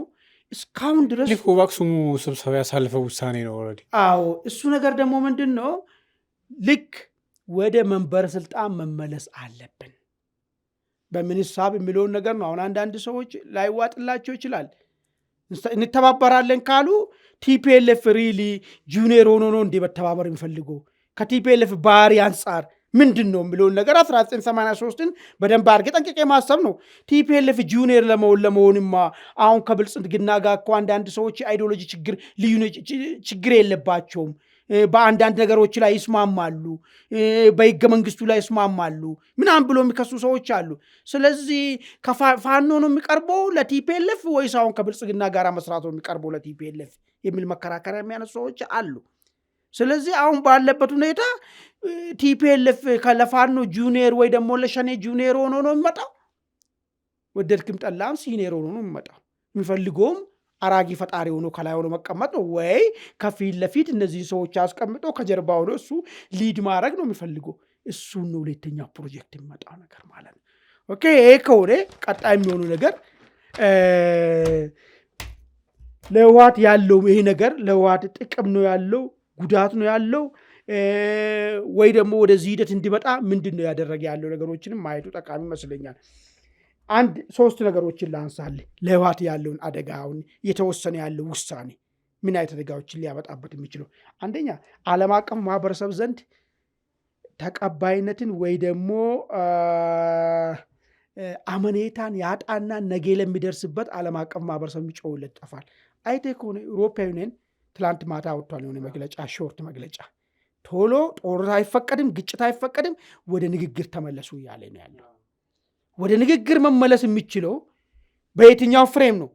እስካሁን ድረስ
በአክሱሙ ስብሰባ ያሳልፈው ውሳኔ ነው።
አዎ እሱ ነገር ደግሞ ምንድን ነው ልክ ወደ መንበረ ስልጣን መመለስ አለብን በምን ሂሳብ የሚለውን ነገር ነው። አሁን አንዳንድ ሰዎች ላይዋጥላቸው ይችላል። እንተባበራለን ካሉ ቲፒኤልኤፍ ሪሊ ጁኒየር ሆኖ ነው እንዴ መተባበር የሚፈልገው? ከቲፒኤልኤፍ ባህሪ አንጻር ምንድን ነው የሚለውን ነገር 1983ን በደንብ አድርጌ ጠንቅቄ ማሰብ ነው። ቲፒኤልኤፍ ጁኒየር ለመሆንማ አሁን ከብልጽግና ጋር እኮ አንዳንድ ሰዎች የአይዲዮሎጂ ችግር የለባቸውም። በአንዳንድ ነገሮች ላይ ይስማማሉ፣ በህገ መንግስቱ ላይ ይስማማሉ ምናምን ብሎ የሚከሱ ሰዎች አሉ። ስለዚህ ፋኖ ነው የሚቀርበው ለቲፒኤልኤፍ ወይስ አሁን ከብልጽግና ጋር መስራት ነው የሚቀርበው ለቲፒኤልኤፍ የሚል መከራከሪያ የሚያነሱ ሰዎች አሉ። ስለዚህ አሁን ባለበት ሁኔታ ቲፒኤልኤፍ ለፋኖ ጁኒየር ወይ ደግሞ ለሸኔ ጁኒየር ሆኖ ነው የሚመጣው። ወደድክም ጠላም ሲኒየር ሆኖ ነው የሚመጣው። የሚፈልገውም አራጊ ፈጣሪ ሆኖ ከላይ ሆኖ መቀመጥ ነው፣ ወይ ከፊት ለፊት እነዚህ ሰዎች አስቀምጦ ከጀርባ ሆኖ እሱ ሊድ ማድረግ ነው የሚፈልገው። እሱን ነው ሁለተኛው ፕሮጀክት የሚመጣው ነገር ማለት ነው። ኦኬ፣ ይሄ ከሆነ ቀጣይ የሚሆኑ ነገር ለህወሓት ያለው ይሄ ነገር ለህወሓት ጥቅም ነው ያለው ጉዳት ነው ያለው ወይ ደግሞ ወደዚህ ሂደት እንዲመጣ ምንድን ነው ያደረገ ያለው ነገሮችንም ማየቱ ጠቃሚ ይመስለኛል። አንድ 3 ነገሮችን ላንሳል። ለህወሓት ያለውን አደጋውን የተወሰነ ያለው ውሳኔ ምን አይነት አደጋዎችን ሊያመጣበት የሚችለው፣ አንደኛ ዓለም አቀፍ ማህበረሰብ ዘንድ ተቀባይነትን ወይ ደግሞ አመኔታን ያጣና ነገ ለሚደርስበት ዓለም አቀፍ ማህበረሰብ የሚጮውለት ጠፋል። አይቴ ከሆነ ዩሮፒያን ዩኒየን ትላንት ማታ ወጥቷል የሆነ መግለጫ፣ ሾርት መግለጫ፣ ቶሎ ጦርነት አይፈቀድም፣ ግጭት አይፈቀድም፣ ወደ ንግግር ተመለሱ እያለ ነው ያለው። ወደ ንግግር መመለስ የሚችለው በየትኛው ፍሬም ነው?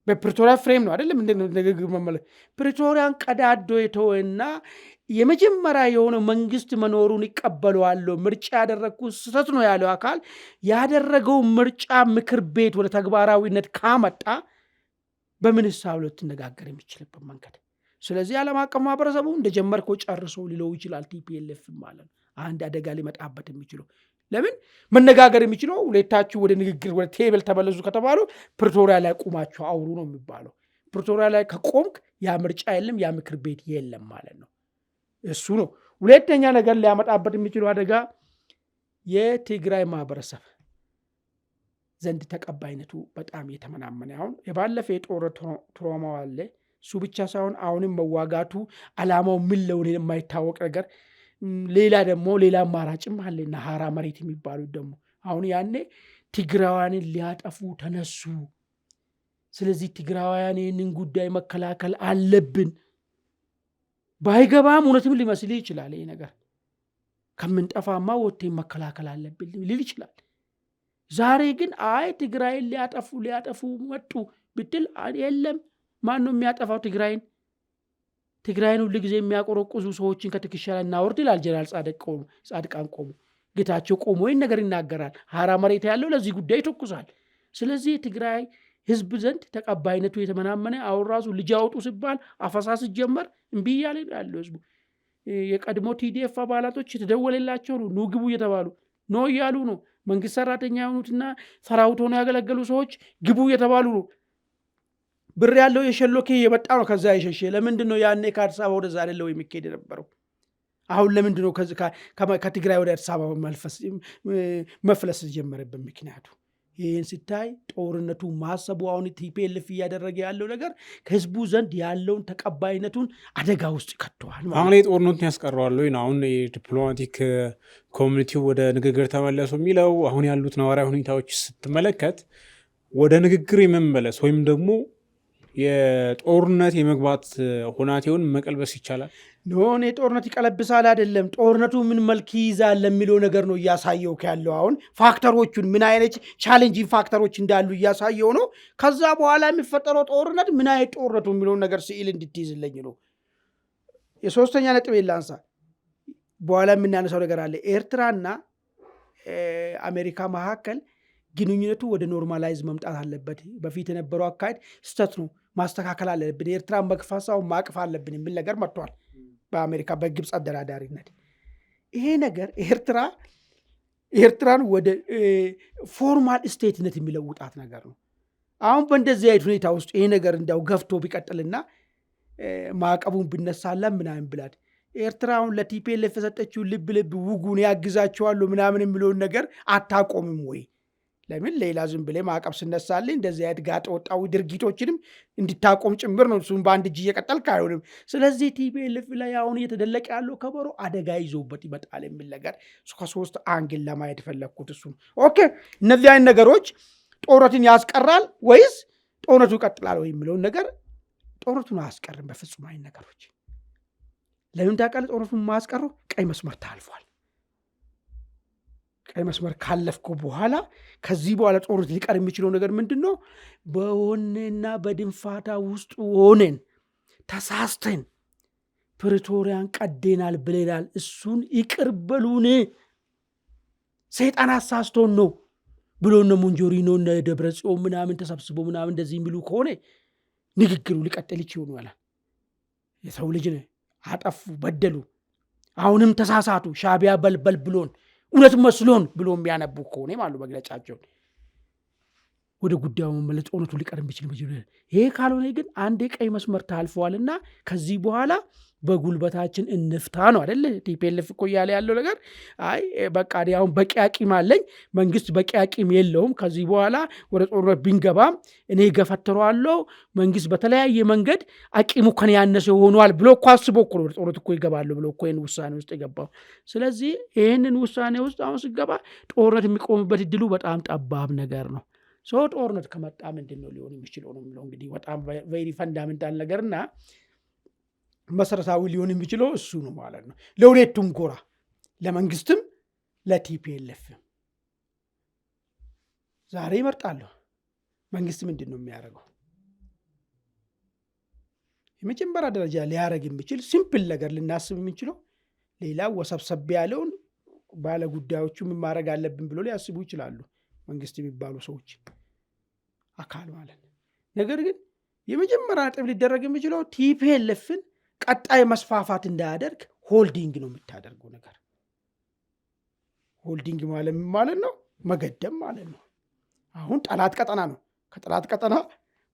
በፕሪቶሪያ ፍሬም ነው አይደለም? ንግግር መመለስ ፕሪቶሪያን ቀዳዶ የተወና የመጀመሪያ የሆነ መንግስት መኖሩን ይቀበለዋለሁ፣ ምርጫ ያደረግኩት ስህተት ነው ያለው አካል ያደረገው ምርጫ ምክር ቤት ወደ ተግባራዊነት ካመጣ በምን ሂሳብ ልትነጋገር የሚችልበት መንገድ። ስለዚህ ዓለም አቀፍ ማህበረሰቡ እንደጀመርከው ጨርሶ ሊለው ይችላል። ቲፒኤልኤፍ ማለት ነው አንድ አደጋ ሊመጣበት የሚችለው ለምን መነጋገር የሚችለው ሁለታችሁ ወደ ንግግር ወደ ቴብል ተመለሱ ከተባሉ ፕሪቶሪያ ላይ ቁማችሁ አውሩ ነው የሚባለው። ፕሪቶሪያ ላይ ከቆምክ ያ ምርጫ የለም፣ ያ ምክር ቤት የለም ማለት ነው። እሱ ነው ሁለተኛ ነገር ሊያመጣበት የሚችለው አደጋ። የትግራይ ማህበረሰብ ዘንድ ተቀባይነቱ በጣም የተመናመነ አሁን የባለፈ የጦር ትራውማው አለ። እሱ ብቻ ሳይሆን አሁንም መዋጋቱ አላማው ምን ለሆነ የማይታወቅ ነገር ሌላ ደግሞ ሌላ አማራጭም አለና ሀራ መሬት የሚባሉት ደግሞ አሁን ያኔ ትግራዋንን ሊያጠፉ ተነሱ። ስለዚህ ትግራዋያን ይህንን ጉዳይ መከላከል አለብን። ባይገባም እውነትም ሊመስል ይችላል። ይህ ነገር ከምንጠፋማ ወጥተን መከላከል አለብን ሊል ይችላል። ዛሬ ግን አይ ትግራይን ሊያጠፉ መጡ ብትል የለም። ማን ነው የሚያጠፋው ትግራይን? ትግራይን ሁሉ ጊዜ የሚያቆረቁዙ ሰዎችን ከትከሻ ላይ እናወርድ ይላል ጀነራል ጻድቃን ቆሙ። ጌታቸው ቆሞ ይህን ነገር ይናገራል። ሀራ መሬት ያለው ለዚህ ጉዳይ ይተኩሳል። ስለዚህ ትግራይ ህዝብ ዘንድ ተቀባይነቱ የተመናመነ አሁን ራሱ ልጅ አውጡ ሲባል አፈሳ ሲጀመር እምቢ እያለ ያለው ህዝቡ። የቀድሞ ቲዲኤፍ አባላቶች የተደወለላቸው ነው ኑ ግቡ እየተባሉ ኖ እያሉ ነው። መንግስት ሰራተኛ የሆኑትና ሰራዊት ሆነው ያገለገሉ ሰዎች ግቡ እየተባሉ ነው። ብር ያለው የሸሎኬ የመጣ ነው ከዛ የሸሸ። ለምንድን ነው ያኔ ከአዲስ አበባ ወደዛ አይደለው የሚካሄድ የነበረው? አሁን ለምንድን ነው ከትግራይ ወደ አዲስ አበባ መፍለስ ጀመረበት? ምክንያቱ ይህን ሲታይ ጦርነቱ ማሰቡ አሁን ቲፒኤልኤፍ እያደረገ ያለው ነገር ከህዝቡ ዘንድ ያለውን ተቀባይነቱን አደጋ ውስጥ ይከተዋል።
አሁን ጦርነቱን ያስቀረዋል ወይ? አሁን የዲፕሎማቲክ ኮሚኒቲው ወደ ንግግር ተመለሱ የሚለው አሁን ያሉት ነዋሪያ ሁኔታዎች ስትመለከት ወደ ንግግር የመመለስ ወይም ደግሞ የጦርነት የመግባት ሁናቴውን መቀልበስ ይቻላል?
ኖን የጦርነት ይቀለብሳል አይደለም። ጦርነቱ ምን መልክ ይይዛል ለሚለው ነገር ነው እያሳየው ያለው። አሁን ፋክተሮቹን ምን አይነት ቻሌንጂንግ ፋክተሮች እንዳሉ እያሳየው ነው። ከዛ በኋላ የሚፈጠረው ጦርነት ምን አይነት ጦርነቱ የሚለውን ነገር ስዕል እንድትይዝልኝ ነው። የሶስተኛ ነጥብ ላንሳ፣ በኋላ የምናነሳው ነገር አለ። ኤርትራና አሜሪካ መካከል ግንኙነቱ ወደ ኖርማላይዝ መምጣት አለበት። በፊት የነበረው አካሄድ ስተት ነው፣ ማስተካከል አለብን፣ ኤርትራን መግፋሳው ማቅፍ አለብን የሚል ነገር መጥቷል በአሜሪካ በግብፅ አደራዳሪነት። ይሄ ነገር ኤርትራን ወደ ፎርማል ስቴትነት የሚለውጣት ነገር ነው። አሁን በእንደዚህ አይነት ሁኔታ ውስጥ ይሄ ነገር እንዲያው ገፍቶ ቢቀጥልና ማዕቀቡን ብነሳለን ምናምን ብላት ኤርትራ አሁን ለቲፒኤልኤፍ የሰጠችው ልብ ውጉን ያግዛቸዋሉ ምናምን የሚለውን ነገር አታቆምም ወይ? ለምን ሌላ ዝም ብለህ ማዕቀብ ስነሳልህ እንደዚህ አይነት ጋጠ ወጣዊ ድርጊቶችንም እንድታቆም ጭምር ነው። እሱም በአንድ እጅ እየቀጠልክ አይሆንም። ስለዚህ ቲፒኤልኤፍ ላይ አሁን እየተደለቀ ያለው ከበሮ አደጋ ይዞበት ይመጣል የሚል ነገር ከሶስት አንግል ለማየት ፈለግኩት። እሱ ኦኬ፣ እነዚህ አይነት ነገሮች ጦርነትን ያስቀራል ወይስ ጦርነቱ ይቀጥላል ወይ የሚለውን ነገር ጦርነቱን አያስቀርም በፍጹም አይነት ነገሮች። ለምን ታውቃለህ? ጦርነቱን ማያስቀረው ቀይ መስመር ታልፏል። ቀይ መስመር ካለፍኩ በኋላ ከዚህ በኋላ ጦርነት ሊቀር የሚችለው ነገር ምንድን ነው? በወኔና በድንፋታ ውስጥ ሆነን ተሳስተን ፕሪቶሪያን ቀዴናል ብለናል፣ እሱን ይቅር በሉን፣ ሰይጣን አሳስቶን ነው ብሎ እነ ሞንጆሪኖ እነ ደብረ ጽዮን ምናምን ተሰብስቦ ምናምን እንደዚህ የሚሉ ከሆነ ንግግሩ ሊቀጥል ይችላል። የሰው ልጅ አጠፉ፣ በደሉ፣ አሁንም ተሳሳቱ፣ ሻዕቢያ በልበል ብሎን እውነት መስሎን ብሎ የሚያነቡ ከሆነ ማለት መግለጫቸውን ወደ ጉዳዩ መመለስ ጦርነቱ ሊቀር የሚችል ይሄ ካልሆነ ግን አንዴ ቀይ መስመር ታልፈዋልና ከዚህ በኋላ በጉልበታችን እንፍታ ነው አይደል? ቲፒኤልኤፍ እኮ እያለ ያለው ነገር አይ በቃ አሁን በቂ አቂም አለኝ፣ መንግስት በቂ አቂም የለውም፣ ከዚህ በኋላ ወደ ጦርነት ቢንገባም እኔ ገፈትረዋለሁ፣ መንግስት በተለያየ መንገድ አቂሙ ከኔ ያነሰ ሆኗል ብሎ እኮ አስቦ እኮ ወደ ጦርነት እኮ ይገባሉ ብሎ እኮ ይህን ውሳኔ ውስጥ የገባው። ስለዚህ ይህንን ውሳኔ ውስጥ አሁን ሲገባ ጦርነት የሚቆምበት እድሉ በጣም ጠባብ ነገር ነው። ሰው ጦርነት ከመጣ ምንድን ነው ሊሆን የሚችለው ነው የሚለው እንግዲህ በጣም ቬሪ ፈንዳሜንታል ነገርና መሰረታዊ ሊሆን የሚችለው እሱ ነው ማለት ነው። ለሁለቱም ጎራ ለመንግስትም ለቲፒኤልኤፍ ዛሬ ይመርጣለሁ። መንግስት ምንድን ነው የሚያደርገው? የመጀመሪያ ደረጃ ሊያደርግ የሚችል ሲምፕል ነገር ልናስብ የምንችለው ሌላ ወሰብሰብ ያለውን ባለ ጉዳዮቹ ምን ማድረግ አለብን ብሎ ሊያስቡ ይችላሉ መንግስት የሚባሉ ሰዎች አካል ማለት ነው። ነገር ግን የመጀመሪያ ነጥብ ሊደረግ የሚችለው ቲፒኤልኤፍን ቀጣይ መስፋፋት እንዳያደርግ ሆልዲንግ ነው የምታደርገው ነገር። ሆልዲንግ ማለት ነው መገደም ማለት ነው። አሁን ጠላት ቀጠና ነው። ከጠላት ቀጠና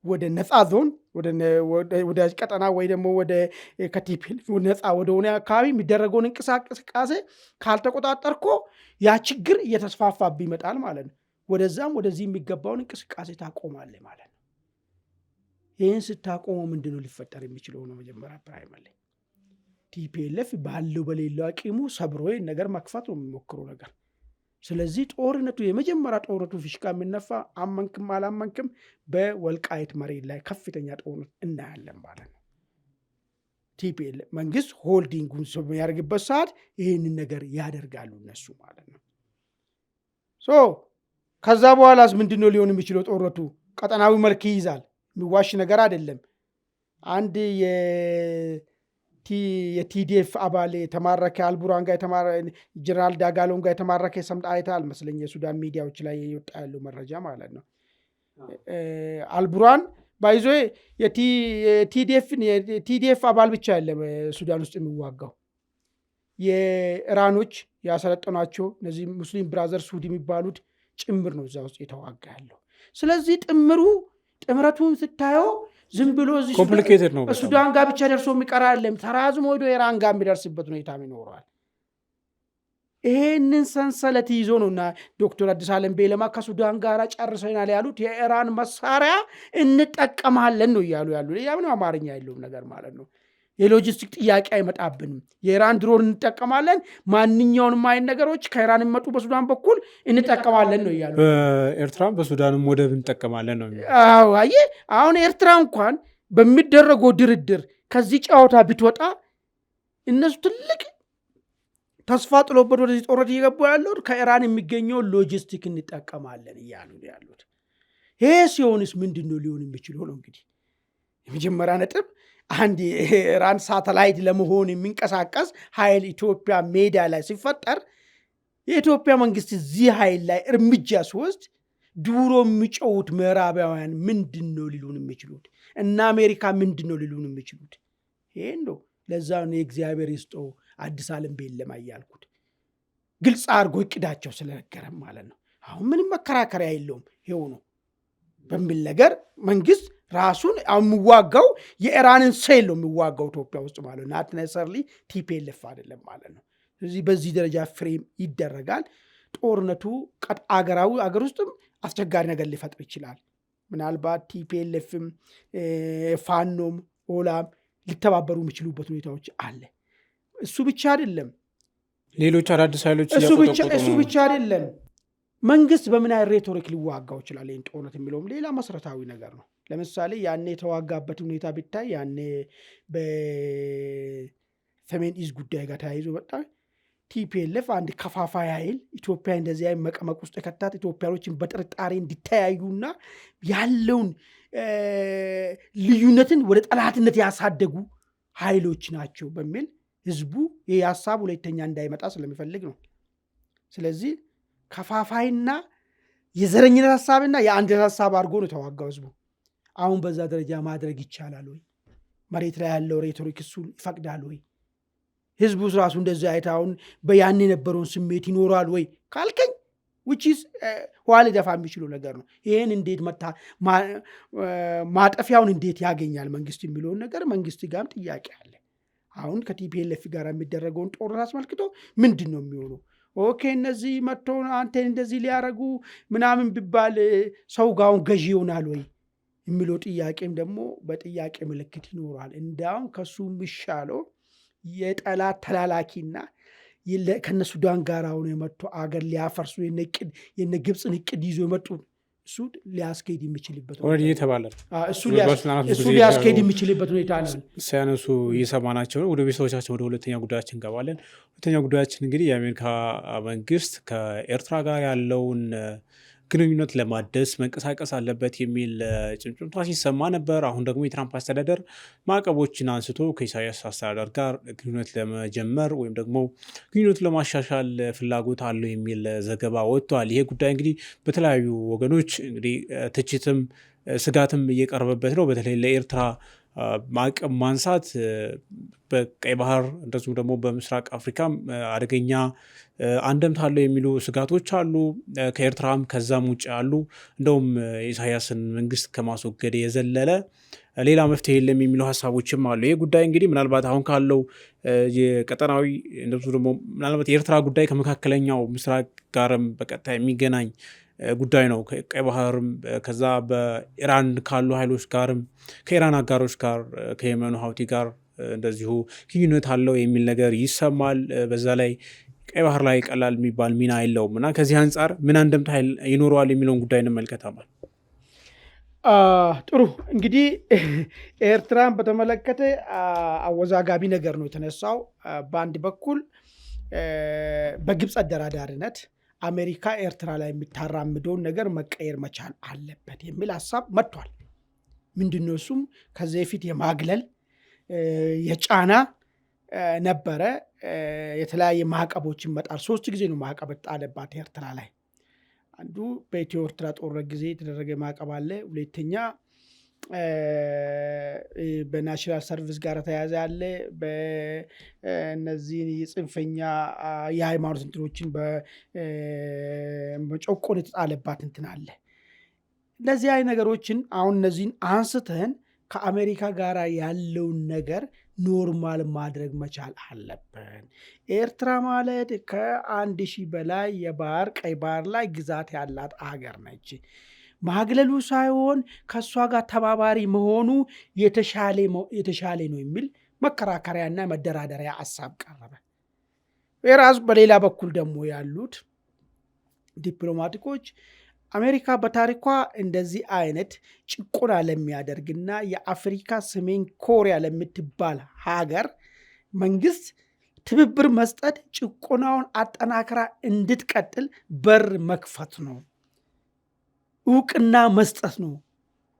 ወደ ነፃ ዞን ወደ ቀጠና ወይ ደግሞ ወደ ከቲፒኤልኤፍ ነፃ ወደ ሆነ አካባቢ የሚደረገውን እንቅስቃሴ ካልተቆጣጠርኮ ያ ችግር እየተስፋፋብ ይመጣል ማለት ነው። ወደዛም ወደዚህ የሚገባውን እንቅስቃሴ ታቆማለህ ማለት ነው። ይህን ስታቆመው ምንድነው ሊፈጠር የሚችለው ነው? መጀመሪያ ፕራይመሪ ቲፒኤልኤፍ ባለው በሌለው አቂሙ ሰብሮ ነገር መክፈት ነው የሚሞክረው ነገር። ስለዚህ ጦርነቱ የመጀመሪያ ጦርነቱ ፊሽካ የሚነፋ አመንክም አላመንክም በወልቃይት መሬት ላይ ከፍተኛ ጦርነት እናያለን ማለት ነው። ቲፒኤልኤፍ መንግስት ሆልዲንጉን በሚያደርግበት ሰዓት ይህንን ነገር ያደርጋሉ እነሱ ማለት ነው። ከዛ በኋላስ ምንድነው ሊሆን የሚችለው? ጦርነቱ ቀጠናዊ መልክ ይይዛል። የሚዋሽ ነገር አይደለም። አንድ የቲዲኤፍ አባል የተማረከ አልቡራን ጋር ጀነራል ዳጋሎን ጋር የተማረከ ሰምጣ አይተሃል መስለኝ የሱዳን ሚዲያዎች ላይ የወጣ ያለው መረጃ ማለት ነው። አልቡራን ባይዞ የቲዲኤፍ አባል ብቻ ያለ ሱዳን ውስጥ የሚዋጋው የኢራኖች ያሰለጠኗቸው እነዚህ ሙስሊም ብራዘርስ ሁድ የሚባሉት ጭምር ነው እዛ ውስጥ የተዋጋ ያለው። ስለዚህ ጥምረቱን ስታየው ዝም ብሎ
ኮምፕሊኬትድ ነው።
ሱዳን ጋር ብቻ ደርሶ የሚቀር አይደለም። ተራዝሞ ወደ ኢራን ጋር የሚደርስበት ሁኔታ ይኖረዋል። ይሄንን ሰንሰለት ይዞ ነውና ዶክተር አዲስ ዓለም ቤለማ ከሱዳን ጋር ጨርሰናል ያሉት የኢራን መሳሪያ እንጠቀማለን ነው እያሉ ያሉ። ሌላ ምንም አማርኛ የለውም ነገር ማለት ነው። የሎጂስቲክ ጥያቄ አይመጣብንም። የኢራን ድሮን እንጠቀማለን፣ ማንኛውንም አይነት ነገሮች ከኢራን የሚመጡ በሱዳን በኩል እንጠቀማለን ነው እያሉ።
ኤርትራም በሱዳንም ወደብ እንጠቀማለን ነው።
አየህ አሁን ኤርትራ እንኳን በሚደረገው ድርድር ከዚህ ጨዋታ ብትወጣ እነሱ ትልቅ ተስፋ ጥሎበት ወደዚህ ጦርነት እየገቡ ያሉት ከኢራን የሚገኘው ሎጂስቲክ እንጠቀማለን እያሉ ያሉት። ይሄ ሲሆንስ ምንድን ነው ሊሆን የሚችለው ነው? እንግዲህ የመጀመሪያ ነጥብ አንድ የኢራን ሳተላይት ለመሆን የሚንቀሳቀስ ኃይል ኢትዮጵያ ሜዳ ላይ ሲፈጠር የኢትዮጵያ መንግስት እዚህ ኃይል ላይ እርምጃ ሲወስድ ድሮ የሚጮሁት ምዕራባውያን ምንድን ነው ሊሉን የሚችሉት? እና አሜሪካ ምንድን ነው ሊሉን የሚችሉት? ይሄ ነው። ለዛ ነው የእግዚአብሔር ይስጠው አዲስ ዓለም ቤለማ እያልኩት ግልጽ አድርጎ እቅዳቸው ስለነገረም ማለት ነው። አሁን ምንም መከራከሪያ የለውም ይሄው ነው በሚል ነገር መንግስት ራሱን የሚዋጋው የኢራንን ሴል ነው የሚዋጋው ኢትዮጵያ ውስጥ ማለት ነው። ናት ነሰርሊ ቲፒኤልኤፍ አይደለም ማለት ነው። ስለዚህ በዚህ ደረጃ ፍሬም ይደረጋል ጦርነቱ። አገር ውስጥም አስቸጋሪ ነገር ሊፈጥር ይችላል። ምናልባት ቲፒኤልኤፍም ፋኖም ኦላም ሊተባበሩ የሚችሉበት ሁኔታዎች አለ። እሱ ብቻ አይደለም፣
ሌሎች አዳዲስ ኃይሎች
እሱ ብቻ አይደለም። መንግስት በምን አይነት ሬቶሪክ ሊዋጋው ይችላል ይህን ጦርነት የሚለውም ሌላ መሰረታዊ ነገር ነው። ለምሳሌ ያኔ የተዋጋበት ሁኔታ ቢታይ ያኔ በሰሜን ኢዝ ጉዳይ ጋር ተያይዞ በጣም ቲፒኤልኤፍ አንድ ከፋፋይ ኃይል ኢትዮጵያ እንደዚህ መቀመቅ ውስጥ የከታት ኢትዮጵያኖችን በጥርጣሬ እንዲተያዩና ያለውን ልዩነትን ወደ ጠላትነት ያሳደጉ ኃይሎች ናቸው በሚል ህዝቡ ይህ ሀሳብ ሁለተኛ እንዳይመጣ ስለሚፈልግ ነው። ስለዚህ ከፋፋይና የዘረኝነት ሀሳብና የአንድነት ሀሳብ አድርጎ ነው የተዋጋው ህዝቡ። አሁን በዛ ደረጃ ማድረግ ይቻላል ወይ? መሬት ላይ ያለው ሬቶሪክ እሱ ይፈቅዳል ወይ? ህዝቡ ራሱ እንደዚህ አይነት አሁን በያን የነበረውን ስሜት ይኖራል ወይ ካልከኝ ውጪስ ኋላ ሊደፋ የሚችለው ነገር ነው። ይህን እንዴት ማጠፊያውን እንዴት ያገኛል መንግስት የሚለውን ነገር መንግስት ጋርም ጥያቄ አለ። አሁን ከቲፒኤልኤፍ ጋር የሚደረገውን ጦርነት አስመልክቶ ምንድን ነው የሚሆነው? ኦኬ እነዚህ መጥቶ አንተን እንደዚህ ሊያረጉ ምናምን ቢባል ሰው ጋውን ገዢ ይሆናል ወይ የሚለው ጥያቄም ደግሞ በጥያቄ ምልክት ይኖራል። እንዳውም ከሱ የሚሻለው የጠላት ተላላኪና ከነ ሱዳን ጋር አሁን የመጡ አገር ሊያፈርሱ የነ ግብፅን እቅድ ይዞ የመጡ እሱ ሊያስኬድ የሚችልበት እሱ ሊያስኬድ የሚችልበት ሁኔታ ነው
ሲያነሱ እየሰማናቸው ነው። ወደ ቤተሰቦቻችን ወደ ሁለተኛ ጉዳያችን እንገባለን። ሁለተኛ ጉዳያችን እንግዲህ የአሜሪካ መንግስት ከኤርትራ ጋር ያለውን ግንኙነት ለማደስ መንቀሳቀስ አለበት የሚል ጭምጭምታ ሲሰማ ነበር። አሁን ደግሞ የትራምፕ አስተዳደር ማዕቀቦችን አንስቶ ከኢሳያስ አስተዳደር ጋር ግንኙነት ለመጀመር ወይም ደግሞ ግንኙነቱ ለማሻሻል ፍላጎት አለው የሚል ዘገባ ወጥቷል። ይሄ ጉዳይ እንግዲህ በተለያዩ ወገኖች እንግዲህ ትችትም ስጋትም እየቀረበበት ነው። በተለይ ለኤርትራ ማዕቀብ ማንሳት በቀይ ባህር እንደዚሁም ደግሞ በምስራቅ አፍሪካም አደገኛ አንደምታ አለው የሚሉ ስጋቶች አሉ። ከኤርትራም ከዛም ውጭ አሉ። እንደውም የኢሳያስን መንግስት ከማስወገድ የዘለለ ሌላ መፍትሄ የለም የሚሉ ሀሳቦችም አሉ። ይህ ጉዳይ እንግዲህ ምናልባት አሁን ካለው የቀጠናዊ እንደዚሁ ደግሞ ምናልባት የኤርትራ ጉዳይ ከመካከለኛው ምስራቅ ጋርም በቀጥታ የሚገናኝ ጉዳይ ነው። ቀይ ባህርም ከዛ በኢራን ካሉ ኃይሎች ጋርም ከኢራን አጋሮች ጋር ከየመኑ ሀውቲ ጋር እንደዚሁ ግንኙነት አለው የሚል ነገር ይሰማል። በዛ ላይ ቀይ ባህር ላይ ቀላል የሚባል ሚና የለውም እና ከዚህ አንጻር ምን አንድምታ ይኖረዋል የሚለውን ጉዳይ እንመልከታለን።
ጥሩ እንግዲህ ኤርትራን በተመለከተ አወዛጋቢ ነገር ነው የተነሳው። በአንድ በኩል በግብፅ አደራዳሪነት አሜሪካ ኤርትራ ላይ የምታራምደውን ነገር መቀየር መቻል አለበት የሚል ሀሳብ መጥቷል። ምንድነው እሱም ከዚህ በፊት የማግለል የጫና ነበረ። የተለያየ ማዕቀቦችን መጣል 3 ጊዜ ነው ማዕቀብ ጣለባት ኤርትራ ላይ። አንዱ በኢትዮ ኤርትራ ጦርነት ጊዜ የተደረገ ማዕቀብ አለ። ሁለተኛ በናሽናል ሰርቪስ ጋር ተያዘ አለ። በእነዚህ የጽንፈኛ የሃይማኖት እንትኖችን በመጨቆን የተጣለባት እንትን አለ። እነዚህ አይነት ነገሮችን አሁን እነዚህን አንስተን ከአሜሪካ ጋር ያለውን ነገር ኖርማል ማድረግ መቻል አለብን። ኤርትራ ማለት ከ1000 በላይ የባህር ቀይ ባህር ላይ ግዛት ያላት አገር ነች። ማግለሉ ሳይሆን ከእሷ ጋር ተባባሪ መሆኑ የተሻለ ነው የሚል መከራከሪያና መደራደሪያ ሀሳብ ቀረበ። የራሱ በሌላ በኩል ደግሞ ያሉት ዲፕሎማቲኮች አሜሪካ በታሪኳ እንደዚህ አይነት ጭቆና ለሚያደርግና የአፍሪካ ሰሜን ኮሪያ ለምትባል ሀገር መንግስት ትብብር መስጠት ጭቆናውን አጠናክራ እንድትቀጥል በር መክፈት ነው፣ እውቅና መስጠት ነው።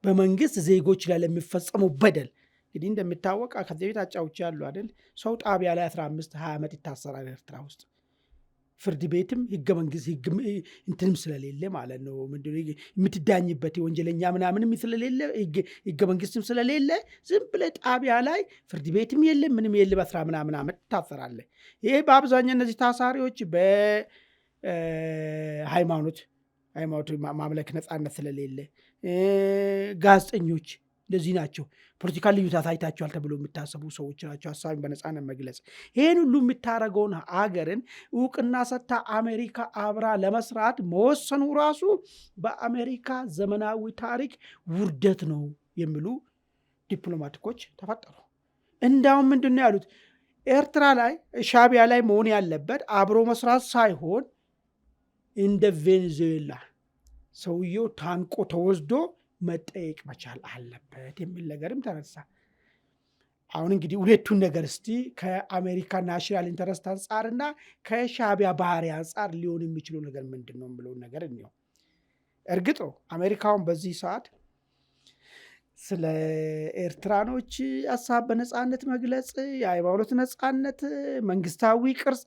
በመንግስት ዜጎች ላይ ለሚፈጸመው በደል እንግዲህ እንደሚታወቅ ከዚህ ቤት አጫዎች ያሉ አይደል፣ ሰው ጣቢያ ላይ 15-20 ዓመት ይታሰራል ኤርትራ ውስጥ። ፍርድ ቤትም ህገ መንግስት እንትንም ስለሌለ ማለት ነው፣ ምንድነው የምትዳኝበት ወንጀለኛ ምናምንም ስለሌለ ህገ መንግስትም ስለሌለ ዝም ብለህ ጣቢያ ላይ ፍርድ ቤትም የለም ምንም የለም፣ 10 ምናምን ዓመት ታሰራለህ። ይሄ በአብዛኛው እነዚህ ታሳሪዎች በሃይማኖት ማምለክ ነፃነት ስለሌለ፣ ጋዜጠኞች እንደዚህ ናቸው። ፖለቲካል ልዩነት ታይታቸዋል ተብሎ የሚታሰቡ ሰዎች ናቸው። ሀሳብን በነፃነት መግለጽ ይህን ሁሉ የምታደርገውን ሀገርን እውቅና ሰጥታ አሜሪካ አብራ ለመስራት መወሰኑ ራሱ በአሜሪካ ዘመናዊ ታሪክ ውርደት ነው የሚሉ ዲፕሎማቲኮች ተፈጠሩ። እንዳውም ምንድን ነው ያሉት? ኤርትራ ላይ ሻዕቢያ ላይ መሆን ያለበት አብሮ መስራት ሳይሆን እንደ ቬኔዙዌላ ሰውየው ታንቆ ተወስዶ መጠየቅ መቻል አለበት የሚል ነገርም ተነሳ። አሁን እንግዲህ ሁለቱን ነገር እስቲ ከአሜሪካ ናሽናል ኢንተረስት አንጻርና ከሻዕቢያ ባህሪ አንጻር ሊሆን የሚችለው ነገር ምንድን ነው ብለውን ነገር እንየው። እርግጥ ነው አሜሪካውን በዚህ ሰዓት ስለ ኤርትራኖች ሀሳብ በነፃነት መግለጽ፣ የሃይማኖት ነፃነት፣ መንግስታዊ ቅርጽ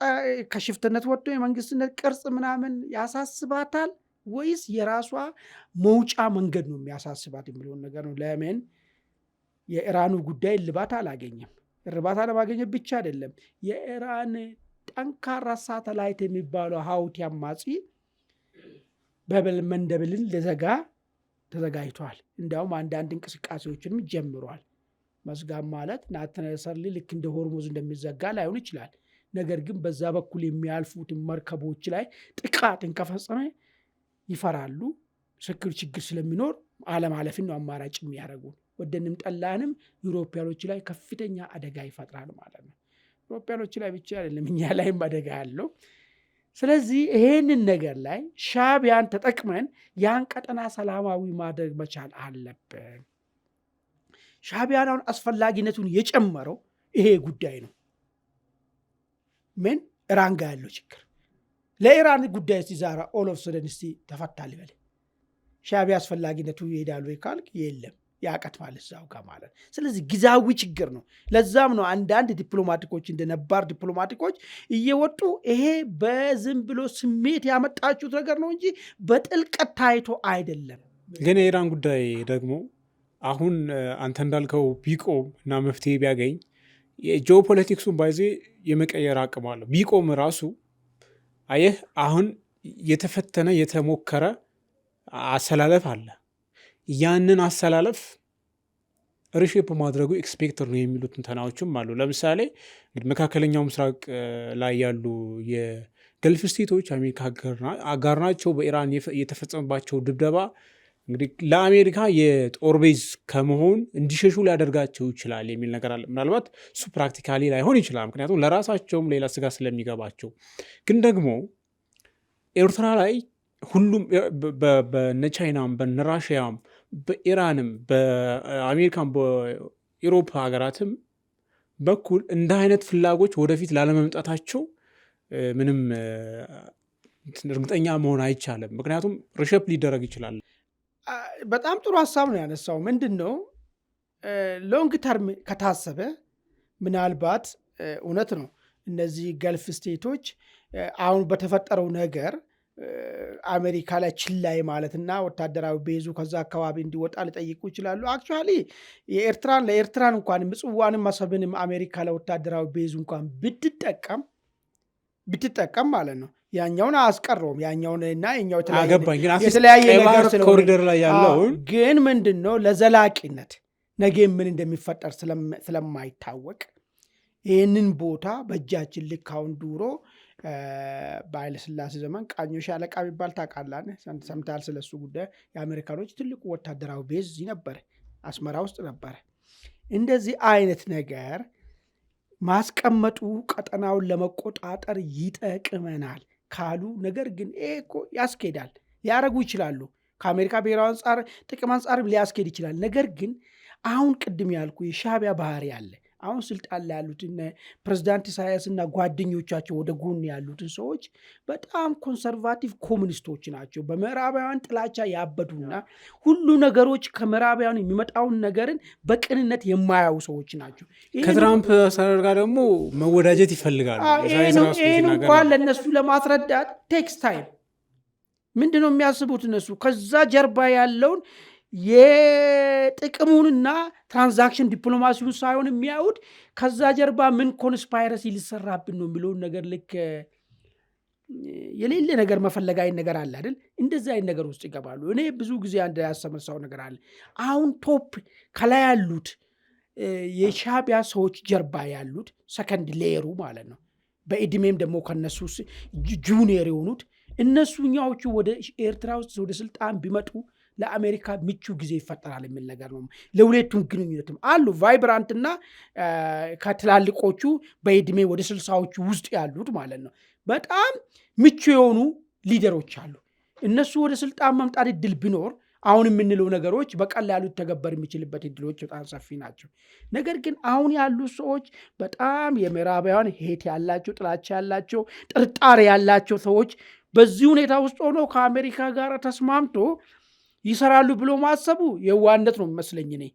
ከሽፍትነት ወጥቶ የመንግስትነት ቅርጽ ምናምን ያሳስባታል ወይስ የራሷ መውጫ መንገድ ነው የሚያሳስባት የሚለውን ነገር ነው። ለምን የኢራኑ ጉዳይ እልባት አላገኘም። እርባት አለማገኘት ብቻ አይደለም፣ የኢራን ጠንካራ ሳተላይት የሚባለው ሀውቲ አማጺ በበል መንደብልን ለዘጋ ተዘጋጅቷል። እንዲያውም አንዳንድ እንቅስቃሴዎችንም ጀምሯል። መዝጋብ ማለት ናትነሰርሊ ልክ እንደ ሆርሙዝ እንደሚዘጋ ላይሆን ይችላል። ነገር ግን በዛ በኩል የሚያልፉትን መርከቦች ላይ ጥቃትን ከፈጸመ ይፈራሉ። ችግር ስለሚኖር አለማለፍን ነው አማራጭ የሚያደርጉ። ወደንም ጠላንም ዩሮፒያኖች ላይ ከፍተኛ አደጋ ይፈጥራል ማለት ነው። ዩሮፒያኖች ላይ ብቻ አይደለም እኛ ላይም አደጋ ያለው። ስለዚህ ይሄንን ነገር ላይ ሻዕቢያን ተጠቅመን ያን ቀጠና ሰላማዊ ማድረግ መቻል አለብን። ሻዕቢያን አሁን አስፈላጊነቱን የጨመረው ይሄ ጉዳይ ነው። ምን ኢራን ጋር ያለው ችግር ለኢራን ጉዳይ እስቲ ዛሬ ኦል ኦፍ ሰደን እስቲ ተፈታል ይበል። ሻዕቢያ አስፈላጊነቱ ይሄዳል ወይ ካልክ የለም፣ ያቀትማል እዛው ጋር ማለት። ስለዚህ ጊዜያዊ ችግር ነው። ለዛም ነው አንዳንድ ዲፕሎማቲኮች እንደ ነባር ዲፕሎማቲኮች እየወጡ ይሄ በዝም ብሎ ስሜት ያመጣችሁት ነገር ነው እንጂ በጥልቀት ታይቶ አይደለም።
ግን የኢራን ጉዳይ ደግሞ አሁን አንተ እንዳልከው ቢቆም እና መፍትሄ ቢያገኝ የጂኦፖለቲክሱን ባይዜ የመቀየር አቅም አለው። ቢቆም ራሱ አየህ አሁን የተፈተነ የተሞከረ አሰላለፍ አለ። ያንን አሰላለፍ ሪሼፕ ማድረጉ ኤክስፔክተር ነው የሚሉት ትንተናዎችም አሉ። ለምሳሌ እንግዲህ መካከለኛው ምስራቅ ላይ ያሉ የገልፍ ስቴቶች አሜሪካ አጋር ናቸው። በኢራን የተፈጸመባቸው ድብደባ እንግዲህ ለአሜሪካ የጦር ቤዝ ከመሆን እንዲሸሹ ሊያደርጋቸው ይችላል የሚል ነገር አለ። ምናልባት እሱ ፕራክቲካሊ ላይሆን ይችላል፣ ምክንያቱም ለራሳቸውም ሌላ ስጋ ስለሚገባቸው። ግን ደግሞ ኤርትራ ላይ ሁሉም በነ ቻይናም በነ ራሽያም በኢራንም በአሜሪካም በኢሮፓ ሀገራትም በኩል እንደ አይነት ፍላጎች ወደፊት ላለመምጣታቸው ምንም እርግጠኛ መሆን አይቻልም። ምክንያቱም ሪሸፕ ሊደረግ ይችላል።
በጣም ጥሩ ሀሳብ ነው ያነሳው። ምንድን ነው ሎንግ ተርም ከታሰበ ምናልባት እውነት ነው እነዚህ ገልፍ ስቴቶች አሁን በተፈጠረው ነገር አሜሪካ ላይ ችላይ ማለትና ወታደራዊ ቤዙ ከዛ አካባቢ እንዲወጣ ሊጠይቁ ይችላሉ። አክቹዋሊ ለኤርትራን እንኳን ምጽዋንም አሰብንም አሜሪካ ለወታደራዊ ቤዙ እንኳን ብትጠቀም ማለት ነው ያኛውን አያስቀረውም። ያኛውንና የኛው የተለያየ ነገር
ኮሪደር ላይ ያለውን
ግን ምንድን ነው ለዘላቂነት ነገ ምን እንደሚፈጠር ስለማይታወቅ ይህንን ቦታ በእጃችን ልክ አሁን ዱሮ በኃይለሥላሴ ዘመን ቃኞ ሻለቃ ቢባል ታውቃለህ፣ ሰምተሃል ስለሱ ጉዳይ። የአሜሪካኖች ትልቁ ወታደራዊ ቤዝ እዚህ ነበረ፣ አስመራ ውስጥ ነበረ። እንደዚህ አይነት ነገር ማስቀመጡ ቀጠናውን ለመቆጣጠር ይጠቅመናል ካሉ ነገር ግን እኮ ያስኬዳል፣ ሊያደርጉ ይችላሉ። ከአሜሪካ ብሔራዊ አንጻር ጥቅም አንጻርም ሊያስኬድ ይችላል። ነገር ግን አሁን ቅድም ያልኩ የሻዕቢያ ባህሪ አለ። አሁን ስልጣን ላይ ያሉትን ፕሬዚዳንት ኢሳያስ እና ጓደኞቻቸው ወደ ጎን ያሉትን ሰዎች በጣም ኮንሰርቫቲቭ ኮሚኒስቶች ናቸው። በምዕራባውያን ጥላቻ ያበዱና ሁሉ ነገሮች ከምዕራባውያን የሚመጣውን ነገርን በቅንነት የማያዩ ሰዎች ናቸው።
ከትራምፕ አስተዳደር ጋር ደግሞ መወዳጀት ይፈልጋሉ።
ይህን እንኳን ለእነሱ ለማስረዳት ቴክስ ታይም። ምንድን ነው የሚያስቡት እነሱ ከዛ ጀርባ ያለውን የጥቅሙንና ትራንዛክሽን ዲፕሎማሲውን ሳይሆን የሚያዩት ከዛ ጀርባ ምን ኮንስፓይረሲ ሊሰራብን ነው የሚለውን ነገር ልክ የሌለ ነገር መፈለግ አይነት ነገር አለ አይደል? እንደዚህ አይነት ነገር ውስጥ ይገባሉ። እኔ ብዙ ጊዜ አንድ ያሰመሰው ነገር አለ። አሁን ቶፕ ከላይ ያሉት የሻዕቢያ ሰዎች ጀርባ ያሉት ሰከንድ ሌየሩ ማለት ነው፣ በእድሜም ደግሞ ከነሱ ጁኒየር የሆኑት እነሱኛዎቹ ወደ ኤርትራ ውስጥ ወደ ስልጣን ቢመጡ ለአሜሪካ ምቹ ጊዜ ይፈጠራል የሚል ነገር ነው። ለሁለቱም ግንኙነትም አሉ ቫይብራንትና ከትላልቆቹ በእድሜ ወደ 60ዎቹ ውስጥ ያሉት ማለት ነው በጣም ምቹ የሆኑ ሊደሮች አሉ። እነሱ ወደ ስልጣን መምጣት እድል ቢኖር አሁን የምንለው ነገሮች በቀላሉ ተገበር የሚችልበት እድሎች በጣም ሰፊ ናቸው። ነገር ግን አሁን ያሉ ሰዎች በጣም የምዕራባውያን ሄት ያላቸው፣ ጥላቻ ያላቸው፣ ጥርጣሬ ያላቸው ሰዎች በዚህ ሁኔታ ውስጥ ሆኖ ከአሜሪካ ጋር ተስማምቶ ይሰራሉ ብሎ ማሰቡ የዋነት ነው የሚመስለኝ። እኔ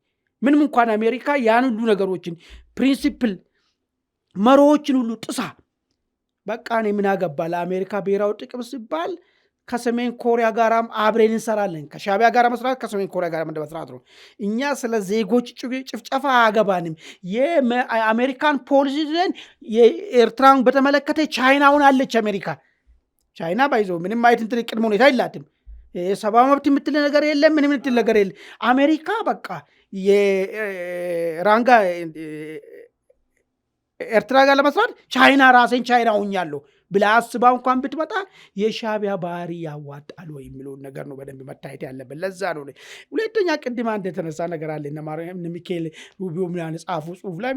ምንም እንኳን አሜሪካ ያን ሁሉ ነገሮችን ፕሪንሲፕል መርሆችን ሁሉ ጥሳ በቃ እኔ ምን አገባ ለአሜሪካ ብሔራዊ ጥቅም ሲባል ከሰሜን ኮሪያ ጋራም አብረን እንሰራለን። ከሻዕቢያ ጋር መስራት ከሰሜን ኮሪያ ጋር መስራት ነው። እኛ ስለ ዜጎች ጭፍጨፋ አያገባንም። የአሜሪካን ፖሊሲ የኤርትራን በተመለከተ ቻይናውን አለች አሜሪካ። ቻይና ባይዘው ምንም አይነት እንትን ቅድመ ሁኔታ የላትም። የሰብአዊ መብት የምትል ነገር የለም። ምንም የምትል ነገር የለም። አሜሪካ በቃ የራንጋ ኤርትራ ጋር ለመስራት ቻይና ራሴን ቻይና ሁኛለሁ ብላ አስባ እንኳን ብትመጣ የሻዕቢያ ባህሪ ያዋጣል ወይ የሚለውን ነገር ነው በደንብ መታየት ያለበት። ለዛ ነው ሁለተኛ ቅድም አንድ የተነሳ ነገር አለ። እነ ሚካኤል ሩቢዮ ምናምን ጻፉ ጽሁፍ ላይ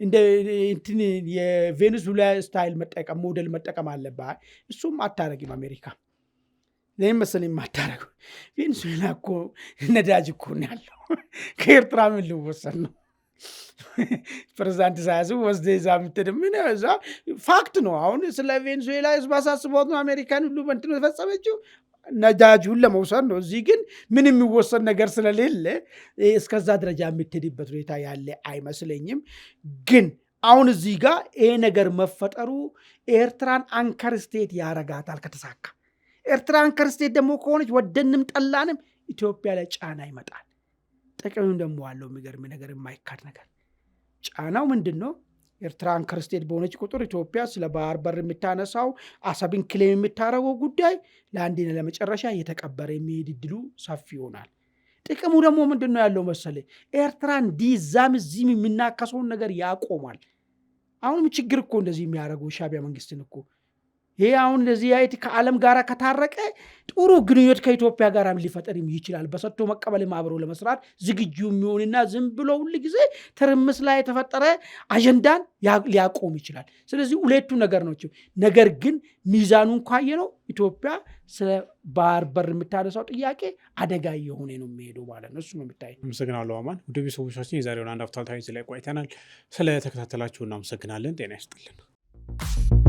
እንደ እንትን የቬኔዙዌላ ስታይል መጠቀም ሞዴል መጠቀም አለብህ። እሱም አታረጊም አሜሪካ ለምን መሰለኝ የማታረገው? ቬኔዙዌላ እኮ ነዳጅ እኮ ነው ያለው። ከኤርትራ ምን ልወሰድ ነው? ፕሬዝዳንት ኢሳያስ ወስደ ዛ ምትደምን ዛ ፋክት ነው። አሁን ስለ ቬኔዙዌላ ህዝብ አሳስቦት ነው አሜሪካን ሁሉ በእንትን ተፈጸመችው ነዳጁን ለመውሰድ ነው። እዚህ ግን ምን የሚወሰድ ነገር ስለሌለ እስከዛ ደረጃ የምትሄድበት ሁኔታ ያለ አይመስለኝም። ግን አሁን እዚህ ጋር ይሄ ነገር መፈጠሩ ኤርትራን አንከር ስቴት ያረጋታል ከተሳካ። ኤርትራ አንከር ስቴት ደግሞ ከሆነች ወደንም ጠላንም ኢትዮጵያ ላይ ጫና ይመጣል። ጥቅምም ደግሞ አለው። የሚገርም ነገር የማይካድ ነገር ጫናው ምንድን ነው? ኤርትራ አንከር ስቴት በሆነች ቁጥር ኢትዮጵያ ስለ ባህር በር የምታነሳው አሰብን ክሌም የምታረገው ጉዳይ ለአንዴና ለመጨረሻ እየተቀበረ የሚሄድ እድሉ ሰፊ ይሆናል። ጥቅሙ ደግሞ ምንድን ነው ያለው መሰለ? ኤርትራን ዲዛም እዚህም የምናከሰውን ነገር ያቆማል። አሁንም ችግር እኮ እንደዚህ የሚያደርገው ሻዕቢያ መንግስትን እኮ ይሄ አሁን እንደዚህ አይት ከዓለም ጋር ከታረቀ ጥሩ ግንኙነት ከኢትዮጵያ ጋር ሊፈጠር ይችላል። በሰጥቶ መቀበል አብሮ ለመስራት ዝግጁ የሚሆንና ዝም ብሎ ሁሉ ጊዜ ትርምስ ላይ የተፈጠረ አጀንዳን ሊያቆም ይችላል። ስለዚህ ሁለቱ ነገር ነው። ነገር ግን ሚዛኑን ካየ ነው ኢትዮጵያ ስለ ባህር በር የምታነሳው ጥያቄ አደጋ የሆነ ነው የሚሄደው ማለት ነው። እሱ ነው የሚታይ።
አመሰግናለሁ አማን። ውድ ቤተሰቦቻችን የዛሬውን አንድ አፍታ ታሪክ ላይ ቆይተናል። ስለተከታተላችሁ እናመሰግናለን። ጤና ይስጥልን።